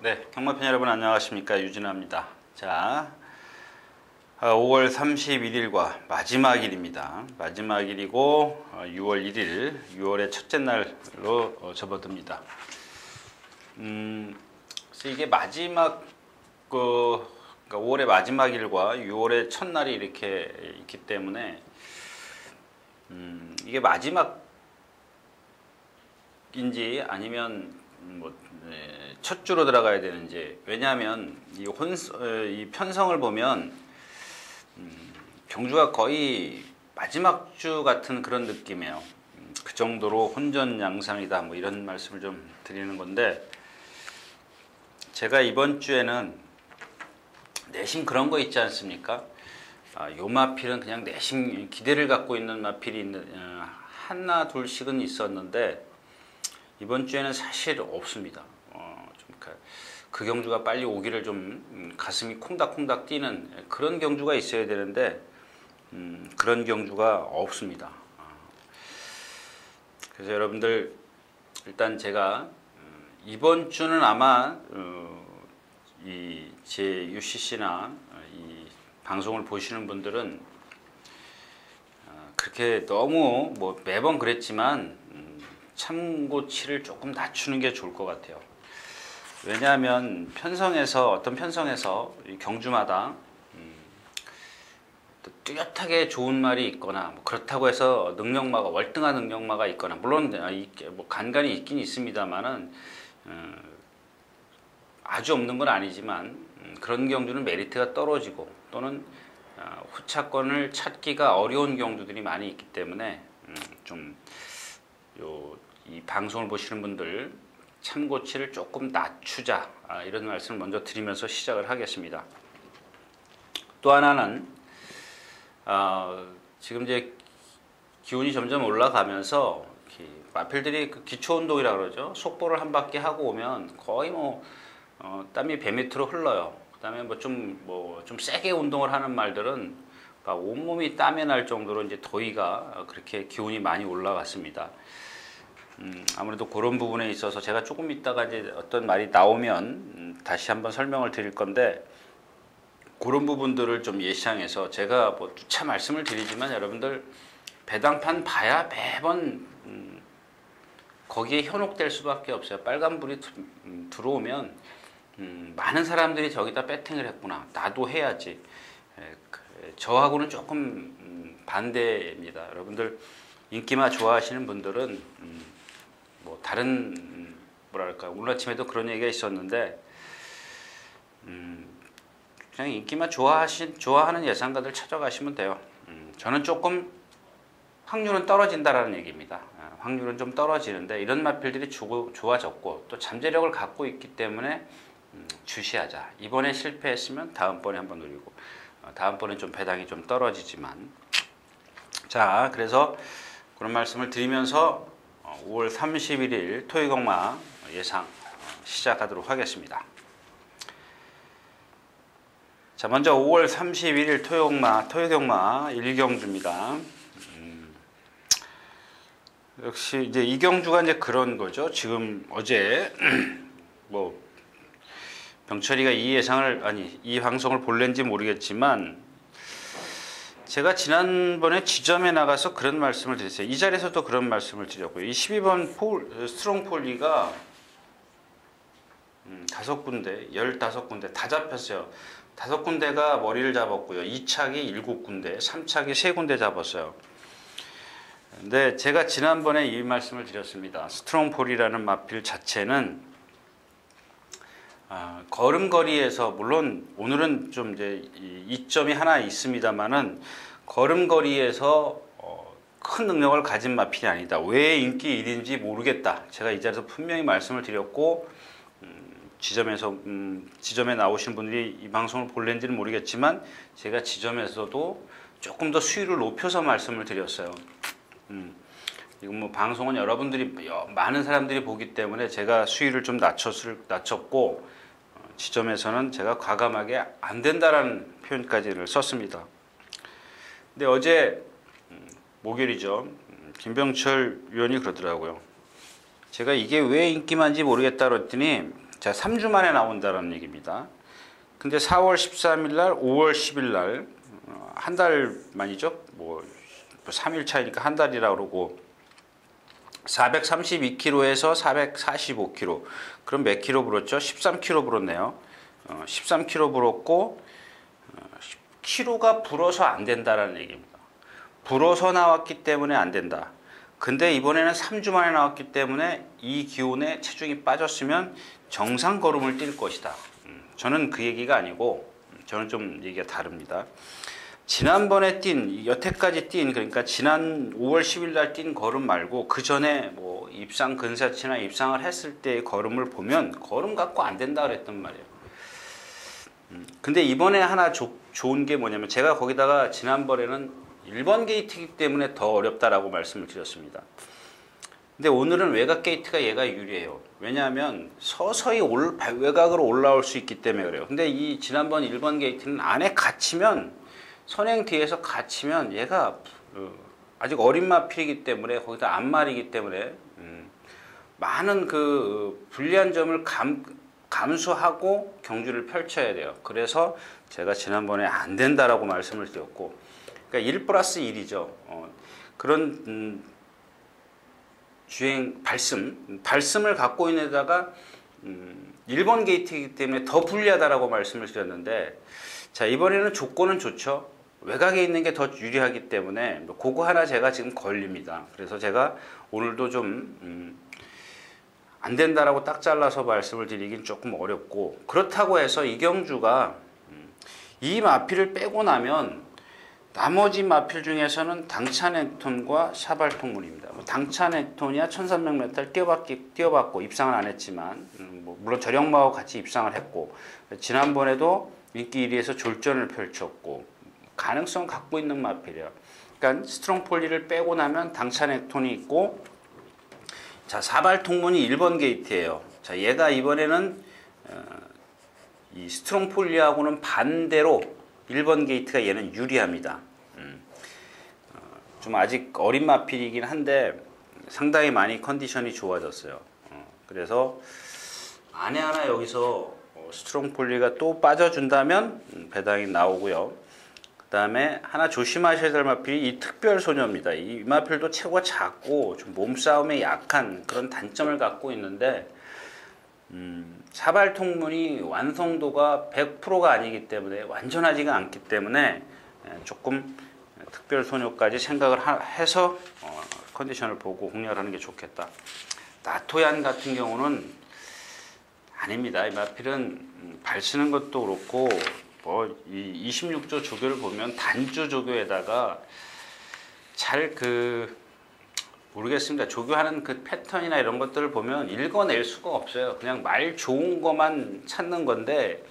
네, 경마팬 여러분 안녕하십니까? 유진아입니다. 자, 5월 31일과 마지막 일입니다. 마지막 일이고 6월 1일, 6월의 첫째 날로 접어듭니다. 그래서 이게 마지막 그러니까 5월의 마지막 일과 6월의 첫날이 이렇게 있기 때문에 이게 마지막인지 아니면 첫 주로 들어가야 되는지. 왜냐하면 이 편성을 보면 경주가 거의 마지막 주 같은 그런 느낌이에요. 그 정도로 혼전양상이다 뭐 이런 말씀을 좀 드리는 건데, 제가 이번 주에는 내심 그런 거 있지 않습니까? 요 마필은 그냥 내심 기대를 갖고 있는 마필이 하나 둘씩은 있었는데 이번 주에는 사실 없습니다. 그 경주가 빨리 오기를 좀 가슴이 콩닥콩닥 뛰는 그런 경주가 있어야 되는데 그런 경주가 없습니다. 그래서 여러분들 일단 제가 이번 주는 아마 제 UCC나 이 방송을 보시는 분들은 그렇게 너무 뭐 매번 그랬지만 참고치를 조금 낮추는 게 좋을 것 같아요. 왜냐하면 어떤 편성에서 이 경주마다 뚜렷하게 좋은 말이 있거나 뭐 그렇다고 해서 월등한 능력마가 있거나, 물론 뭐 간간이 있긴 있습니다만은 아주 없는 건 아니지만 그런 경주는 메리트가 떨어지고 또는 후차권을 찾기가 어려운 경주들이 많이 있기 때문에 이 방송을 보시는 분들 참고치를 조금 낮추자, 이런 말씀을 먼저 드리면서 시작을 하겠습니다. 또 하나는 지금 이제 기온이 점점 올라가면서 마필들이 그 기초운동이라고 그러죠. 속보를 한 바퀴 하고 오면 거의 땀이 배 밑으로 흘러요. 그다음에 좀 세게 운동을 하는 말들은 온몸이 땀이 날 정도로 이제 더위가 그렇게 기온이 많이 올라갔습니다. 아무래도 그런 부분에 있어서 제가 조금 있다가 이제 어떤 말이 나오면 다시 한번 설명을 드릴 건데, 그런 부분들을 좀 예상해서 제가 뭐 누차 말씀을 드리지만 여러분들 배당판 봐야 매번 거기에 현혹될 수밖에 없어요. 빨간불이 들어오면 많은 사람들이 저기다 배팅을 했구나, 나도 해야지. 저하고는 조금 반대입니다. 여러분들 인기마 좋아하시는 분들은 뭐 다른 오늘 아침에도 그런 얘기가 있었는데 그냥 인기만 좋아하는 예상가들 찾아가시면 돼요. 저는 조금 확률은 떨어진다라는 얘기입니다. 확률은 좀 떨어지는데 이런 마필들이 좋아졌고 또 잠재력을 갖고 있기 때문에 주시하자. 이번에 실패했으면 다음번에 한번 노리고, 다음번에 좀 배당이 좀 떨어지지만, 자, 그래서 그런 말씀을 드리면서 5월 31일 토요경마 예상 시작하도록 하겠습니다. 자, 먼저 5월 31일 토요경마 1경주입니다. 역시 이제 이 경주가 이제 그런 거죠. 지금 어제 뭐 병철이가 이 방송을 볼는지 모르겠지만 제가 지난번에 지점에 나가서 그런 말씀을 드렸어요. 이 자리에서도 그런 말씀을 드렸고요. 이 12번 스트롱 폴리가 5군데, 15군데 다 잡혔어요. 5군데가 머리를 잡았고요. 2착이 7군데, 3착이 3군데 잡았어요. 근데 제가 지난번에 이 말씀을 드렸습니다. 스트롱 폴이라는 마필 자체는 걸음거리에서, 물론 오늘은 좀 이제 이점이 하나 있습니다만은 걸음거리에서 큰 능력을 가진 마필이 아니다. 왜 인기 1인지 모르겠다. 제가 이 자리에서 분명히 말씀을 드렸고, 지점에 나오신 분들이 이 방송을 볼는지는 모르겠지만 제가 지점에서도 조금 더 수위를 높여서 말씀을 드렸어요. 이건 뭐 방송은 여러분들이 많은 사람들이 보기 때문에 제가 수위를 좀 낮췄고, 지점에서는 제가 과감하게 안 된다라는 표현까지를 썼습니다. 근데 어제 목요일이죠. 김병철 위원이 그러더라고요. 제가 이게 왜 인기 많은지 모르겠다 그랬더니 자, 3주 만에 나온다는 얘기입니다. 근데 4월 13일 날, 5월 10일 날, 한 달 만이죠. 뭐 3일 차이니까 한 달이라 그러고 432kg에서 445kg. 그럼 몇 킬로 불었죠? 13kg 불었네요. 13kg 불었고 10kg가 불어서 안 된다라는 얘기입니다. 불어서 나왔기 때문에 안 된다. 근데 이번에는 3주 만에 나왔기 때문에 이 기온에 체중이 빠졌으면 정상 걸음을 뛸 것이다. 저는 그 얘기가 아니고 저는 좀 얘기가 다릅니다. 지난번에 여태까지 그러니까 지난 5월 10일 날 뛴 걸음 말고 그 전에 뭐 입상 근사치나 입상을 했을 때의 걸음을 보면 걸음 갖고 안 된다 그랬단 말이에요. 근데 이번에 하나 좋은 게 뭐냐면 제가 거기다가 지난번에는 1번 게이트이기 때문에 더 어렵다라고 말씀을 드렸습니다. 근데 오늘은 외곽 게이트가 얘가 유리해요. 왜냐하면 서서히 외곽으로 올라올 수 있기 때문에 그래요. 근데 이 지난번 1번 게이트는 안에 갇히면 선행 뒤에서 갇히면 얘가 아직 어린 마필이기 때문에 거기다 앞말이기 때문에 많은 그 불리한 점을 감수하고 경주를 펼쳐야 돼요. 그래서 제가 지난번에 안 된다라고 말씀을 드렸고, 그러니까 1+1이죠. 그런 주행 발씀을 갖고 있는 데다가 1번 게이트이기 때문에 더 불리하다라고 말씀을 드렸는데, 자, 이번에는 조건은 좋죠. 외곽에 있는 게 더 유리하기 때문에 그거 하나 제가 지금 걸립니다. 그래서 제가 오늘도 좀 안 된다라고 딱 잘라서 말씀을 드리긴 조금 어렵고, 그렇다고 해서 이경주가 이 마필을 빼고 나면 나머지 마필 중에서는 당찬 액톤과 샤발통문입니다. 당찬 액톤이야 1300m 뛰어봤고 입상은 안 했지만 물론 저력마하고 같이 입상을 했고 지난번에도 인기 1위에서 졸전을 펼쳤고 가능성 갖고 있는 마필이에요. 그러니까 스트롱폴리를 빼고 나면 당찬 액톤이 있고, 자, 사발통문이 1번 게이트예요. 자, 얘가 이번에는 이 스트롱폴리하고는 반대로 1번 게이트가 얘는 유리합니다. 좀 아직 어린 마필이긴 한데 상당히 많이 컨디션이 좋아졌어요. 그래서 안에 하나 여기서 스트롱폴리가 또 빠져준다면 배당이 나오고요. 그 다음에 하나 조심하셔야 될 마필이 이 특별소녀입니다. 이 마필도 체구가 작고 좀 몸싸움에 약한 그런 단점을 갖고 있는데 사발통문이 완성도가 100%가 아니기 때문에 완전하지가 않기 때문에 조금 특별소녀까지 생각을 해서 컨디션을 보고 공략을 하는 게 좋겠다. 나토얀 같은 경우는 아닙니다. 이 마필은 발 쓰는 것도 그렇고 이 26조 조교를 보면 단조 조교에다가 잘 모르겠습니다. 조교하는 그 패턴이나 이런 것들을 보면 읽어낼 수가 없어요. 그냥 말 좋은 것만 찾는 건데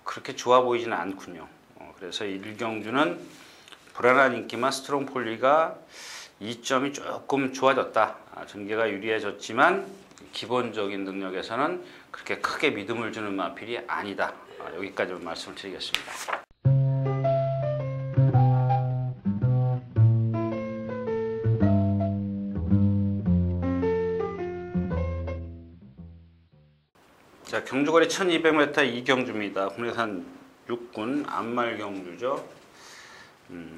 그렇게 좋아 보이지는 않군요. 그래서 일경주는 불안한 인기만 스트롱폴리가 이점이 조금 좋아졌다. 전개가 유리해졌지만 기본적인 능력에서는 그렇게 크게 믿음을 주는 마필이 아니다. 여기까지만 말씀을 드리겠습니다. 자, 경주거리 1200m 이경주입니다. 국내산 6군 안말 경주죠.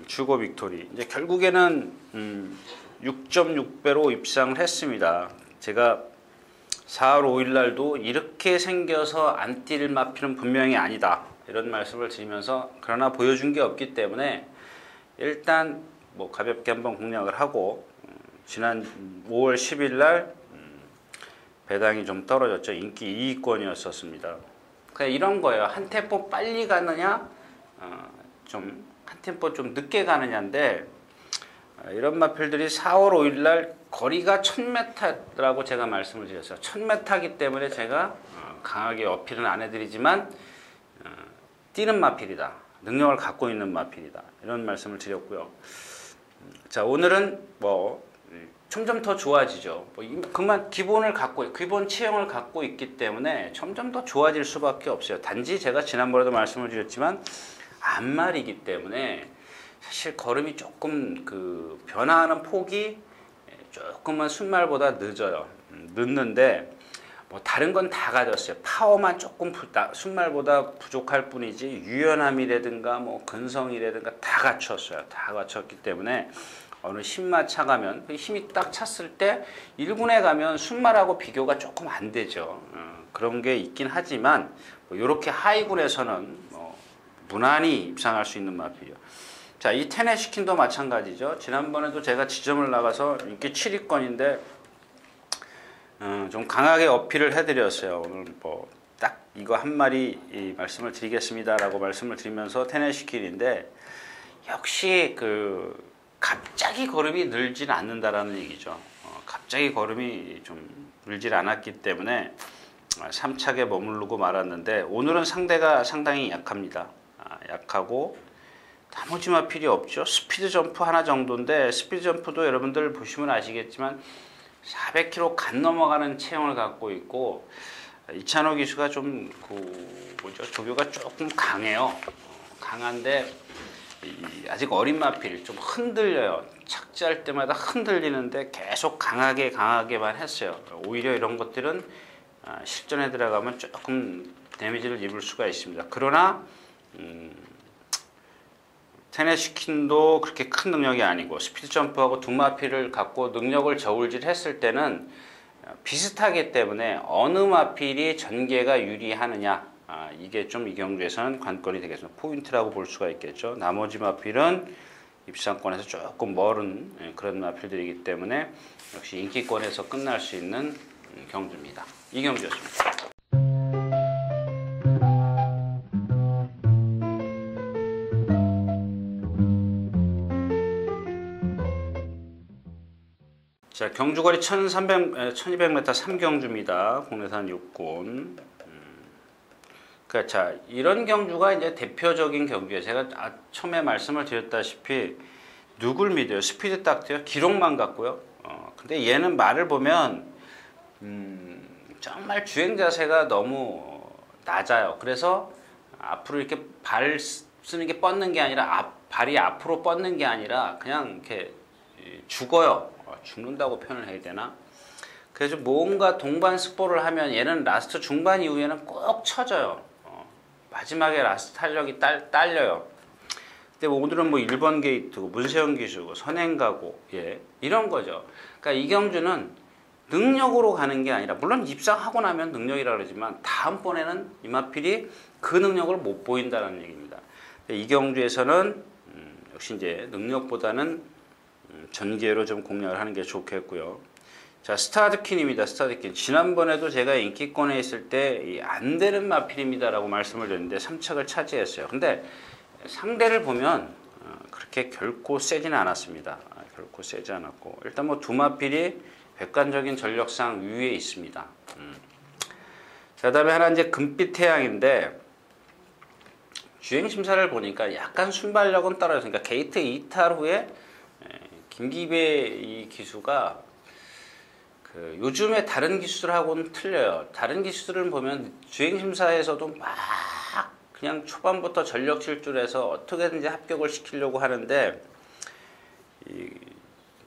추고 빅토리. 이제 결국에는 6.6배로 입상을 했습니다. 제가 4월 5일 날도 이렇게 생겨서 안 뛸 마필은 분명히 아니다. 이런 말씀을 드리면서 그러나 보여준 게 없기 때문에 일단 뭐 가볍게 한번 공략을 하고 지난 5월 10일 날 배당이 좀 떨어졌죠. 인기 2위권이었었습니다. 그냥 이런 거예요. 한 템포 빨리 가느냐, 한 템포 좀 늦게 가느냐인데 이런 마필들이 4월 5일 날 거리가 1000m라고 제가 말씀을 드렸어요. 1000m이기 때문에 제가 강하게 어필은 안 해드리지만 뛰는 마필이다. 능력을 갖고 있는 마필이다. 이런 말씀을 드렸고요. 자, 오늘은 점점 더 좋아지죠. 그만 기본 체형을 갖고 있기 때문에 점점 더 좋아질 수밖에 없어요. 단지 제가 지난번에도 말씀을 드렸지만 앞말이기 때문에 사실 걸음이 조금 변화하는 폭이 조금은 순말보다 늦어요. 늦는데 뭐 다른 건 다 가졌어요. 파워만 조금 순말보다 부족할 뿐이지 유연함이라든가 뭐 근성이라든가 다 갖췄어요. 다 갖췄기 때문에 어느 10마 차가면 힘이 딱 찼을 때 1군에 가면 순말하고 비교가 조금 안 되죠. 그런 게 있긴 하지만 뭐 이렇게 하이군에서는 뭐 무난히 입상할 수 있는 마필이요. 자, 이 테네시킨도 마찬가지죠. 지난번에도 제가 지점을 나가서 인기 7위권인데 좀 강하게 어필을 해드렸어요. 오늘 뭐 딱 이거 한 마리 말씀을 드리겠습니다라고 말씀을 드리면서 테네시킨인데 역시 그 갑자기 걸음이 늘진 않는다라는 얘기죠. 갑자기 걸음이 좀 늘질 않았기 때문에 3착에 머무르고 말았는데 오늘은 상대가 상당히 약합니다. 약하고 나머지 마필이 없죠. 스피드 점프 하나 정도인데 스피드 점프도 여러분들 보시면 아시겠지만 400km 간 넘어가는 체형을 갖고 있고 이찬호 기수가 좀 조교가 조금 강해요. 강한데 아직 어린 마필 좀 흔들려요. 착지할 때마다 흔들리는데 계속 강하게만 했어요. 오히려 이런 것들은 실전에 들어가면 조금 데미지를 입을 수가 있습니다. 그러나 테네시킨도 그렇게 큰 능력이 아니고 스피드 점프하고 두 마필을 갖고 능력을 저울질했을 때는 비슷하기 때문에 어느 마필이 전개가 유리하느냐 이게 좀 이 경주에서는 관건이 되겠습니다. 포인트라고 볼 수가 있겠죠. 나머지 마필은 입상권에서 조금 멀은 그런 마필들이기 때문에 역시 인기권에서 끝날 수 있는 경주입니다. 이 경주였습니다. 자, 경주거리 1200m 3경주입니다. 국내산 6군. 그러니까 자, 이런 경주가 이제 대표적인 경주예요. 제가 처음에 말씀을 드렸다시피 누굴 믿어요? 스피드 딱트요? 기록만 갖고요. 근데 얘는 말을 보면 정말 주행 자세가 너무 낮아요. 그래서 앞으로 이렇게 발 쓰는 게 뻗는 게 아니라 발이 앞으로 뻗는 게 아니라 그냥 이렇게 죽어요. 죽는다고 표현을 해야 되나? 그래서 뭔가 동반 스포를 하면 얘는 라스트 중반 이후에는 꼭 쳐져요. 마지막에 라스트 탄력이 딸려요. 근데 오늘은 뭐 1번 게이트고 문세영 기수고 선행가고 이런 거죠. 그러니까 이경주는 능력으로 가는 게 아니라 물론 입상하고 나면 능력이라 그러지만 다음번에는 이마필이 그 능력을 못 보인다는 얘기입니다. 이경주에서는 역시 이제 능력보다는 전개로 좀 공략을 하는 게 좋겠고요. 자, 스타드킨입니다. 스타드킨. 지난번에도 제가 인기권에 있을 때 안 되는 마필입니다라고 말씀을 드렸는데 3착을 차지했어요. 근데 상대를 보면 그렇게 결코 세지는 않았습니다. 결코 세지 않았고 일단 뭐 두 마필이 객관적인 전력상 위에 있습니다. 자, 그다음에 하나 이제 금빛 태양인데 주행 심사를 보니까 약간 순발력은 떨어져서 그러니까 게이트 이탈 후에 김기배 이 기수가 요즘에 다른 기수들하고는 틀려요. 다른 기수들은 보면 주행심사에서도 막 그냥 초반부터 전력 질주해서 어떻게든지 합격을 시키려고 하는데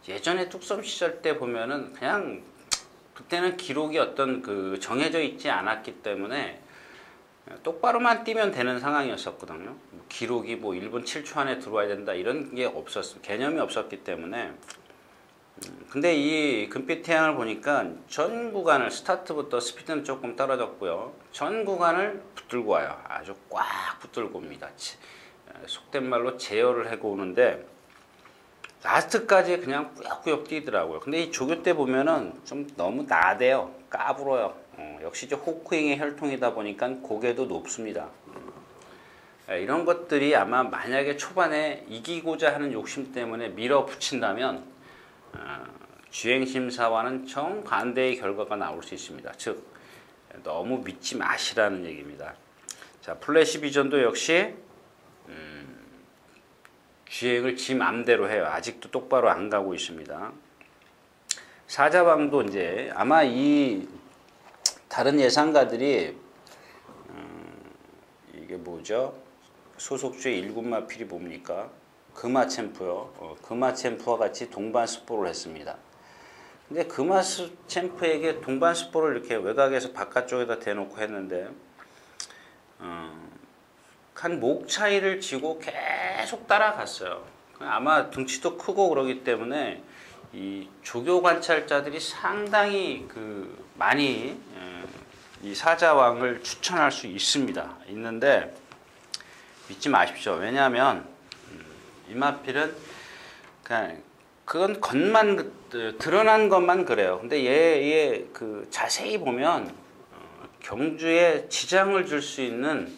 예전에 뚝섬 시절 때 보면은 그냥 그때는 기록이 어떤 정해져 있지 않았기 때문에 똑바로만 뛰면 되는 상황이었었거든요. 기록이 뭐 1분 7초 안에 들어와야 된다 이런 게 개념이 없었기 때문에 근데 이 금빛 태양을 보니까 전 구간을 스타트부터 스피드는 조금 떨어졌고요. 전 구간을 붙들고 와요. 아주 꽉 붙들고 옵니다. 속된 말로 제어를 하고 오는데 라스트까지 그냥 꾸역꾸역 뛰더라고요. 근데 이 조교 때 보면은 좀 너무 나대요. 까불어요. 역시 이제 호크잉의 혈통이다 보니까 고개도 높습니다. 이런 것들이 아마 만약에 초반에 이기고자 하는 욕심 때문에 밀어붙인다면 주행심사와는 정반대의 결과가 나올 수 있습니다. 즉 너무 믿지 마시라는 얘기입니다. 자, 플래시 비전도 역시 주행을 지 맘대로 해요. 아직도 똑바로 안 가고 있습니다. 사자방도 이제 아마 이 다른 예상가들이 이게 뭐죠? 소속주의 1군 마필이 뭡니까? 금화챔프요. 금화챔프와 같이 동반 스포를 했습니다. 근데 금화스 챔프에게 동반 스포를 이렇게 외곽에서 바깥쪽에다 대놓고 했는데 한 목 차이를 지고 계속 따라갔어요. 아마 등치도 크고 그러기 때문에 이 조교 관찰자들이 상당히 많이 이 사자왕을 추천할 수 있는데 믿지 마십시오. 왜냐하면 이 마필은 그건 드러난 것만 그래요. 근데 얘 자세히 보면 경주에 지장을 줄 수 있는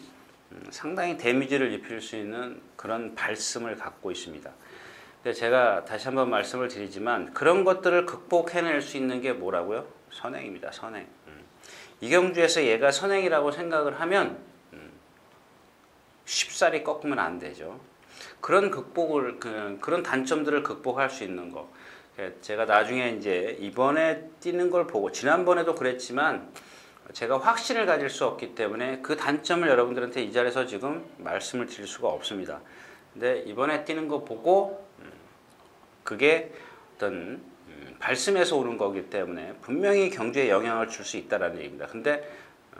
상당히 데미지를 입힐 수 있는 그런 발심을 갖고 있습니다. 근데 제가 다시 한번 말씀을 드리지만 그런 것들을 극복해낼 수 있는 게 뭐라고요? 선행입니다. 선행. 이 경주에서 얘가 선행이라고 생각을 하면 쉽사리 꺾으면 안 되죠. 그런 단점들을 극복할 수 있는 거. 제가 나중에 이제 이번에 뛰는 걸 보고 지난번에도 그랬지만 제가 확신을 가질 수 없기 때문에 그 단점을 여러분들한테 이 자리에서 지금 말씀을 드릴 수가 없습니다. 근데 이번에 뛰는 거 보고 그게 어떤 발심에서 오는 거기 때문에 분명히 경주에 영향을 줄 수 있다는 얘기입니다. 근데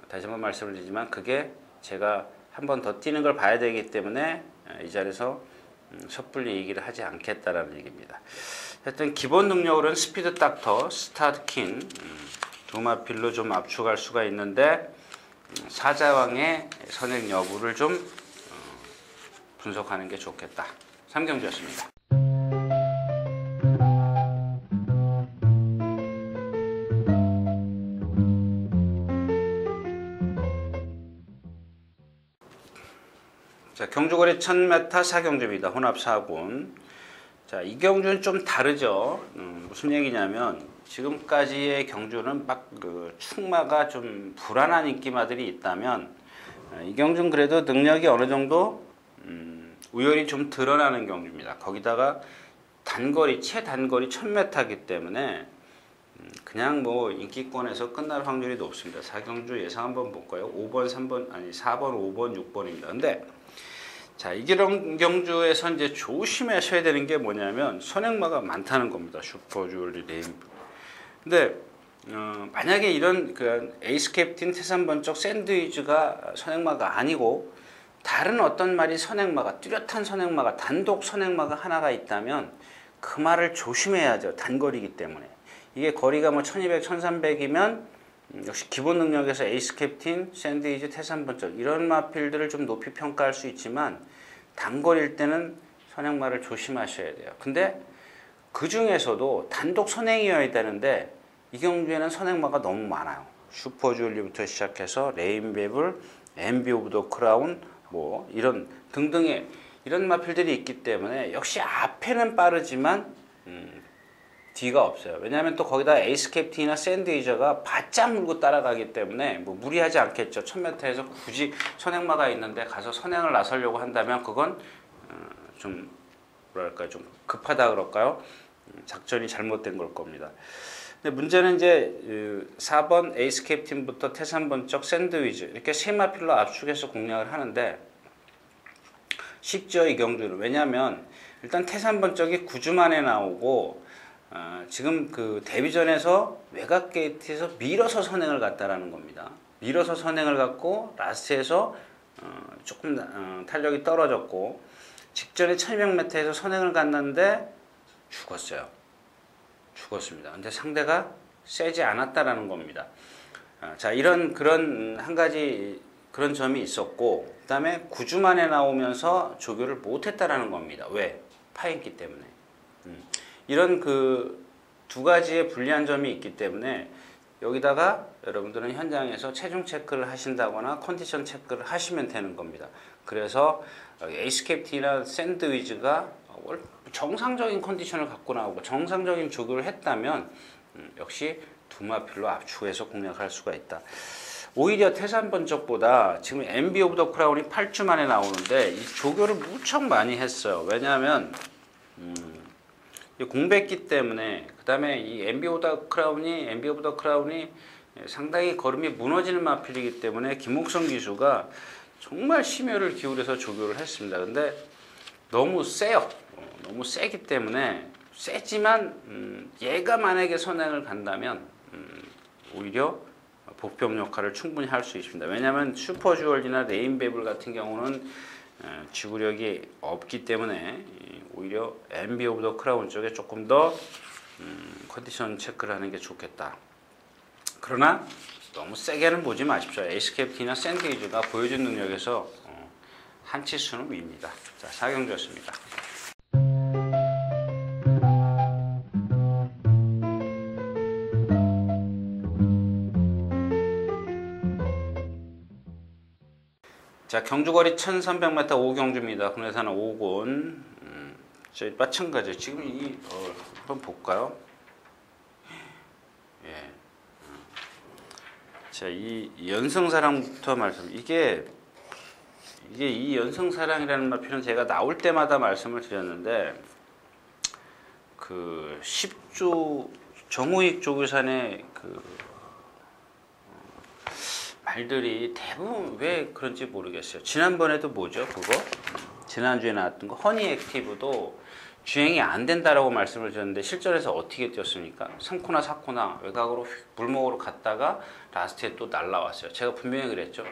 다시 한번 말씀을 드리지만 그게 제가 한 번 더 뛰는 걸 봐야 되기 때문에 이 자리에서 섣불리 얘기를 하지 않겠다라는 얘기입니다. 하여튼 기본 능력으로는 스피드 닥터, 스타트킨 두 마필로 좀 압축할 수가 있는데 사자왕의 선행 여부를 좀 분석하는 게 좋겠다. 3경주였습니다. 자, 경주거리 1000m 4경주입니다. 혼합 4군. 자, 이 경주는 좀 다르죠. 무슨 얘기냐면 지금까지의 경주는 막 충마가 좀 불안한 인기마들이 있다면 이 경주는 그래도 능력이 어느 정도 우열이 좀 드러나는 경주입니다. 거기다가 최단거리 1000m이기 때문에 그냥 뭐 인기권에서 끝날 확률이 높습니다. 4경주 예상 한번 볼까요? 5번, 3번, 아니 4번, 5번, 6번입니다. 근데 자, 이런 경주에서 이제 조심하셔야 되는 게 뭐냐면 선행마가 많다는 겁니다. 슈퍼주얼리 레인보우. 근데 만약에 이런 에이스 캡틴 태산번쩍 샌드위즈가 선행마가 아니고 다른 어떤 말이 선행마가 뚜렷한 선행마가 단독 선행마가 하나가 있다면 그 말을 조심해야죠. 단거리이기 때문에. 이게 거리가 뭐 1200, 1300이면 역시 기본 능력에서 에이스 캡틴, 샌드위즈, 태산번쩍 이런 마필들을 좀 높이 평가할 수 있지만 단거리일 때는 선행마를 조심하셔야 돼요. 근데 그 중에서도 단독 선행이어야 되는데 이 경주에는 선행마가 너무 많아요. 슈퍼주얼리부터 시작해서 레인베블, 엠비 오브 더 크라운 뭐 이런 등등의 이런 마필들이 있기 때문에 역시 앞에는 빠르지만 뒤가 없어요. 왜냐하면 또 거기다 에이스 캡틴이나 샌드위저가 바짝 물고 따라가기 때문에 뭐 무리하지 않겠죠. 1000m에서 굳이 선행마가 있는데 가서 선행을 나서려고 한다면 그건 좀 뭐랄까 좀 급하다 그럴까요? 작전이 잘못된 걸 겁니다. 근데 문제는 이제 4번 에이스 캡틴부터 태산번쩍 샌드위즈 이렇게 세 마필로 압축해서 공략을 하는데 쉽죠 이 경주는. 왜냐하면 일단 태산번쩍이 9주 만에 나오고 지금 데뷔전에서 외곽 게이트에서 밀어서 선행을 갔다라는 겁니다. 밀어서 선행을 갔고 라스트에서 조금 탄력이 떨어졌고 직전에 1200m에서 선행을 갔는데 죽었습니다. 근데 상대가 세지 않았다라는 겁니다. 자, 그런 한 가지 그런 점이 있었고 그다음에 9주 만에 나오면서 조교를 못했다라는 겁니다. 왜? 파인기 때문에. 이런 두 가지의 불리한 점이 있기 때문에 여기다가 여러분들은 현장에서 체중 체크를 하신다거나 컨디션 체크를 하시면 되는 겁니다. 그래서 에이스 캡틴이나 샌드위즈가 정상적인 컨디션을 갖고 나오고 정상적인 조교를 했다면 역시 두 마필로 압축해서 공략할 수가 있다. 오히려 태산번쩍보다 지금 엠비 오브 더 크라운이 8주 만에 나오는데 이 조교를 무척 많이 했어요. 왜냐하면 공백기 때문에 그 다음에 이 엠비 오브 더 크라운이 상당히 걸음이 무너지는 마필이기 때문에 김옥성 기수가 정말 심혈을 기울여서 조교를 했습니다. 근데 너무 세요. 너무 세기 때문에 세지만 얘가 만약에 선행을 간다면 오히려 복병 역할을 충분히 할 수 있습니다. 왜냐하면 슈퍼주얼이나 레인베블 같은 경우는 지구력이 없기 때문에 오히려 엠비 오브 더 크라운 쪽에 조금 더 컨디션 체크를 하는 게 좋겠다. 그러나 너무 세게는 보지 마십시오. 에이스캡틴이나 샌드위즈가 보여준 능력에서 한 치수는 위입니다. 자, 사경주였습니다. 자, 경주거리 1300m 5경주입니다. 국내산은 5군. 저희 마찬가지. 지금 한번 볼까요? 예. 자, 이 연성사랑부터 이게 이 연성사랑이라는 마필은 제가 나올 때마다 말씀을 드렸는데, 그 10조 정우익 조교산의 말들이 대부분 왜 그런지 모르겠어요. 지난번에도 뭐죠? 그거? 지난주에 나왔던 거 허니 액티브도 주행이 안 된다라고 말씀을 드렸는데 실전에서 어떻게 뛰었습니까? 3코나 4코나 외곽으로 물목으로 갔다가 라스트에 또 날라왔어요. 제가 분명히 그랬죠.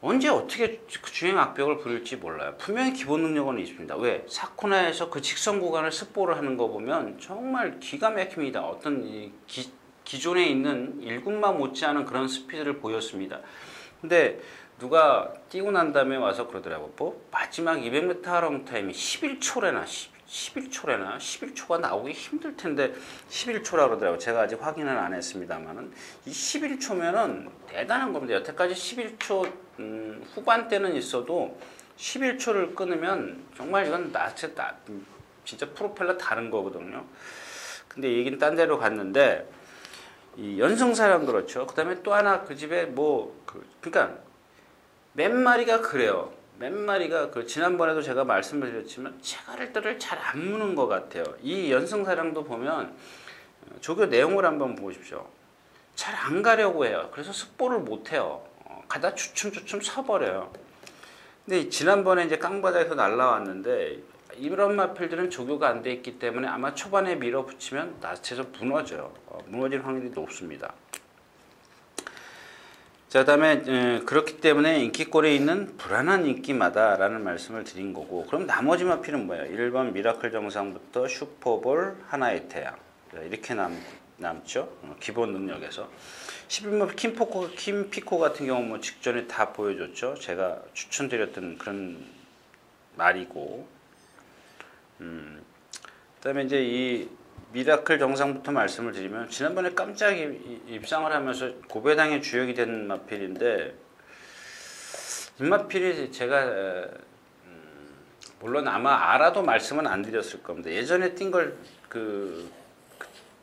언제 어떻게 주행 악벽을 부릴지 몰라요. 분명히 기본 능력은 있습니다. 왜? 4코나에서 그 직선 구간을 습보를 하는 거 보면 정말 기가 막힙니다. 어떤 기존에 있는 1군마 못지않은 그런 스피드를 보였습니다. 근데 누가 뛰고 난 다음에 와서 그러더라고. 뭐 마지막 200m 하롱 타임이 11초래나 11초가 나오기 힘들 텐데 11초라 그러더라고. 제가 아직 확인은 안 했습니다만은 이 11초면은 대단한 겁니다. 여태까지 11초 후반대는 있어도 11초를 끊으면 정말 이건 진짜 프로펠러 다른 거거든요. 근데 얘기는 딴 데로 갔는데 이 연성사랑 그렇죠. 그 다음에 또 하나 그 집에 그러니까 몇 마리가 그래요. 몇 마리가 지난번에도 제가 말씀을 드렸지만 체가를들을 잘 안 무는 것 같아요. 이 연성사랑도 보면 조교 내용을 한번 보십시오. 잘 안 가려고 해요. 그래서 습보를 못 해요. 가다 주춤주춤 서버려요. 근데 지난번에 이제 깡바닥에서 날라왔는데 이런 마필들은 조교가 안 돼 있기 때문에 아마 초반에 밀어붙이면 라스트에서 무너져요. 무너질 확률이 높습니다. 자, 그다음에 그렇기 때문에 인기골에 있는 불안한 인기마다라는 말씀을 드린 거고, 그럼 나머지 마필은 뭐예요? 1번 미라클 정상부터 슈퍼볼 하나의 태양 이렇게 남죠. 기본 능력에서 11번 킴피코 같은 경우 뭐 직전에 다 보여줬죠. 제가 추천드렸던 그런 말이고. 그다음에 이제 이 미라클 정상부터 말씀을 드리면 지난번에 깜짝 입상을 하면서 고배당의 주역이 된 마필인데 이 마필이 제가 물론 아마 알아도 말씀은 안 드렸을 겁니다. 예전에 뛴 걸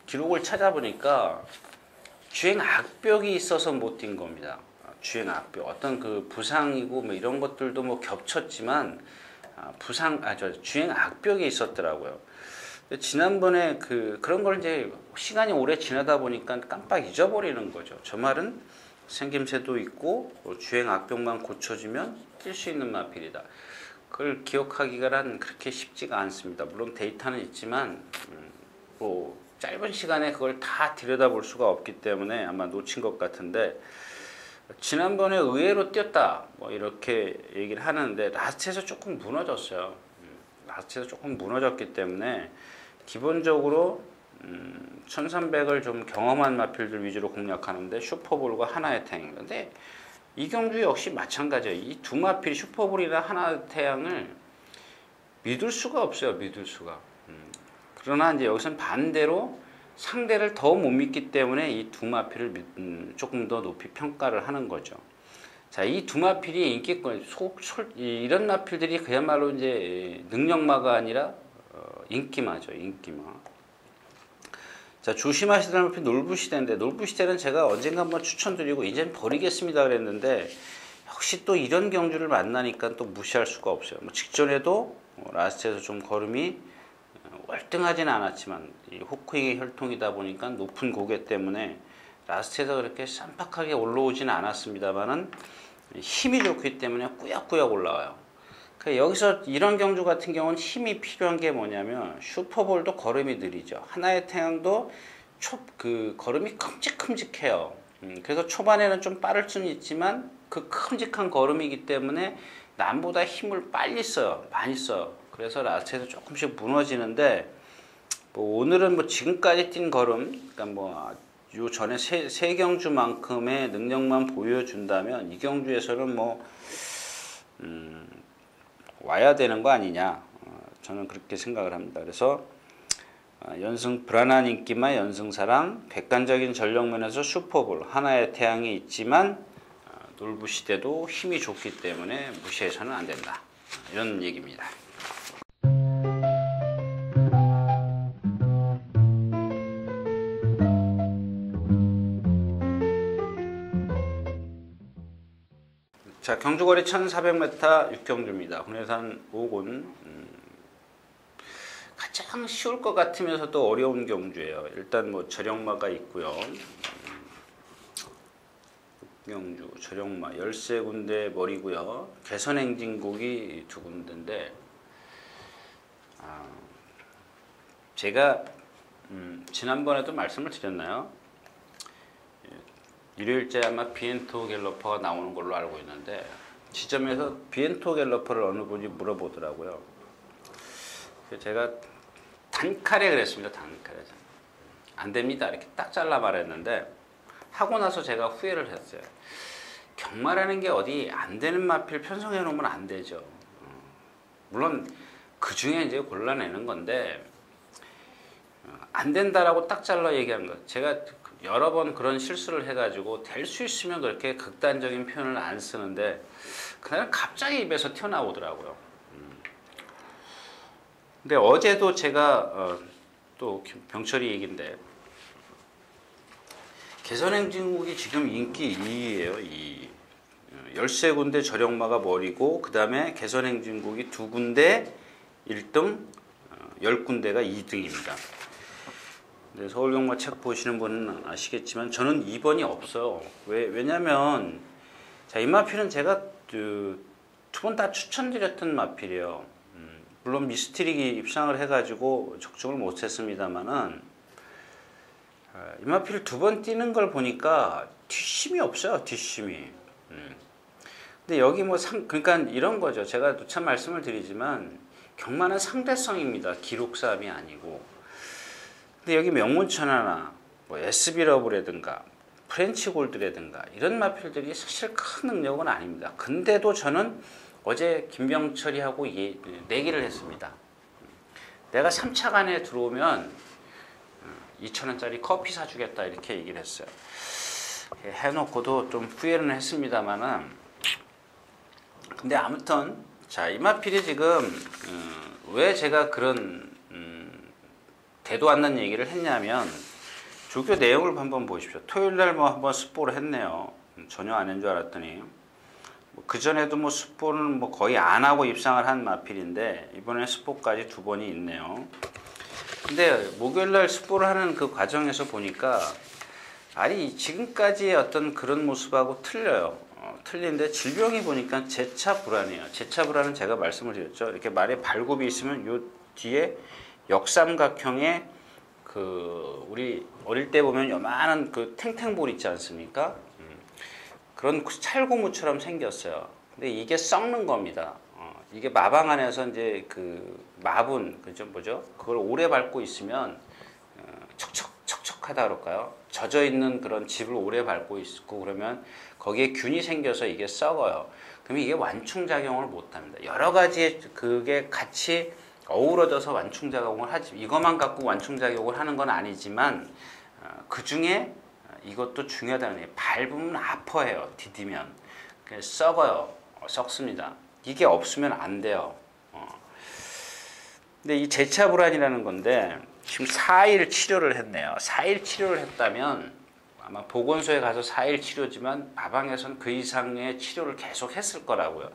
기록을 찾아보니까 주행 악벽이 있어서 못 뛴 겁니다. 주행 악벽 어떤 부상이고 뭐 이런 것들도 뭐 겹쳤지만 주행 악벽이 있었더라고요. 지난번에 그런 걸 이제 시간이 오래 지나다 보니까 깜빡 잊어버리는 거죠. 저 말은 생김새도 있고 주행 악벽만 고쳐주면 뛸 수 있는 마필이다. 그걸 기억하기가 그렇게 쉽지가 않습니다. 물론 데이터는 있지만 뭐 짧은 시간에 그걸 다 들여다볼 수가 없기 때문에 아마 놓친 것 같은데 지난번에 의외로 뛰었다 뭐 이렇게 얘기를 하는데 라스트에서 조금 무너졌어요. 라스트에서 조금 무너졌기 때문에 기본적으로 1300을 좀 경험한 마필들 위주로 공략하는데 슈퍼볼과 하나의 태양. 근데 이경주 역시 마찬가지예요. 이 두 마필 슈퍼볼이나 하나의 태양을 믿을 수가 없어요. 믿을 수가. 그러나 이제 여기서는 반대로 상대를 더 못 믿기 때문에 이 두 마필을 조금 더 높이 평가를 하는 거죠. 자, 이 두 마필이 인기권, 이런 마필들이 그야말로 이제 능력마가 아니라 인기마죠, 인기마. 자, 조심하시라는 마필 놀부시대인데, 놀부시대는 제가 언젠가 한번 추천드리고, 이젠 버리겠습니다 그랬는데, 역시 또 이런 경주를 만나니까 또 무시할 수가 없어요. 뭐 직전에도 라스트에서 좀 걸음이 월등하지는 않았지만 이 호크윙의 혈통이다 보니까 높은 고개 때문에 라스트에서 그렇게 쌈박하게 올라오지는 않았습니다만은 힘이 좋기 때문에 꾸역꾸역 올라와요. 여기서 이런 경주 같은 경우는 힘이 필요한 게 뭐냐면 슈퍼볼도 걸음이 느리죠. 하나의 태양도 걸음이 큼직큼직해요. 그래서 초반에는 좀 빠를 수는 있지만 그 큼직한 걸음이기 때문에 남보다 힘을 빨리 써요. 많이 써요. 그래서 라스트에서 조금씩 무너지는데 뭐 오늘은 뭐 지금까지 뛴 걸음, 그러니까 뭐 요 전에 세 경주만큼의 능력만 보여준다면 이 경주에서는 뭐 와야 되는 거 아니냐, 저는 그렇게 생각을 합니다. 그래서 연승 불안한 인기만 연승사랑, 객관적인 전력면에서 슈퍼볼 하나의 태양이 있지만 놀부시대도 힘이 좋기 때문에 무시해서는 안 된다, 이런 얘기입니다. 자, 경주거리 1400m 6경주입니다. 국내산 5군. 가장 쉬울 것 같으면서도 어려운 경주예요. 일단 뭐 저력마가 있고요. 경주 저력마 13군데 머리고요. 개선행진곡이 2군데인데 제가 지난번에도 말씀을 드렸나요? 일요일째 아마 비엔토 갤러퍼가 나오는 걸로 알고 있는데 지점에서 비엔토 갤러퍼를 어느 분이 물어보더라고요. 제가 단칼에 그랬습니다. 단칼에. 안 됩니다, 이렇게 딱 잘라 말했는데 하고 나서 제가 후회를 했어요. 경마라는 게 어디 안 되는 마필 편성해 놓으면 안 되죠. 물론 그 중에 이제 골라내는 건데 안 된다라고 딱 잘라 얘기한 거. 제가 여러 번 그런 실수를 해가지고 될 수 있으면 그렇게 극단적인 표현을 안 쓰는데 그날은 갑자기 입에서 튀어나오더라고요. 근데 어제도 제가 또 병철이 얘기인데 개선행진곡이 지금 인기 2위예요. 2위. 13군데 저력마가 머리고 그 다음에 개선행진곡이 2군데 1등, 10군데가 2등입니다. 서울경마 책 보시는 분은 아시겠지만 저는 2번이 없어요. 왜냐면 자, 이 마필은 제가 2번 다 추천드렸던 마필이에요. 물론 미스트릭이 입상을 해가지고 적중을 못했습니다만은 이 마필 2번 뛰는 걸 보니까 뒷심이 없어요. 뒷심이. 근데 여기 뭐 그러니까 이런 거죠. 제가 누차 말씀을 드리지만 경마는 상대성입니다. 기록 싸움이 아니고. 근데 여기 명문천하나 뭐 SB러브라든가 프렌치 골드라든가 이런 마필들이 사실 큰 능력은 아닙니다. 근데도 저는 어제 김병철이하고 내기를 했습니다. 내가 3차간에 들어오면 2,000원짜리 커피 사주겠다, 이렇게 얘기를 했어요. 해놓고도 좀 후회는 했습니다만은 근데 아무튼 자, 이 마필이 지금 왜 제가 그런 대도 않는 얘기를 했냐면 조교 내용을 한번 보십시오. 토요일날 뭐 한번 스포를 했네요. 전혀 안 한 줄 알았더니 그 전에도 뭐 스포는 뭐 거의 안 하고 입상을 한 마필인데 이번에 스포까지 2번이 있네요. 근데 목요일날 스포를 하는 그 과정에서 보니까 아니 지금까지의 어떤 그런 모습하고 틀려요. 틀린데 질병이 보니까 재차 불안이에요. 재차 불안은 제가 말씀을 드렸죠. 이렇게 말에 발굽이 있으면 요 뒤에 역삼각형의 그 우리 어릴 때 보면 요만한 그 탱탱볼 있지 않습니까? 그런 찰고무처럼 생겼어요. 근데 이게 썩는 겁니다. 이게 마방 안에서 이제 그 마분 그죠 뭐죠? 그걸 오래 밟고 있으면 척척하다 그럴까요? 젖어 있는 그런 집을 오래 밟고 있고 그러면 거기에 균이 생겨서 이게 썩어요. 그러면 이게 완충작용을 못합니다. 여러 가지의 그게 같이 어우러져서 완충작용을 하지, 이것만 갖고 완충작용을 하는 건 아니지만 그 중에 이것도 중요하다는 얘기예요. 밟으면 아파해요. 디디면 썩어요. 썩습니다. 이게 없으면 안 돼요. 근데 이 재차 불안이라는 건데 지금 4일 치료를 했네요. 4일 치료를 했다면 아마 보건소에 가서 4일 치료지만 마방에서는 그 이상의 치료를 계속 했을 거라고요.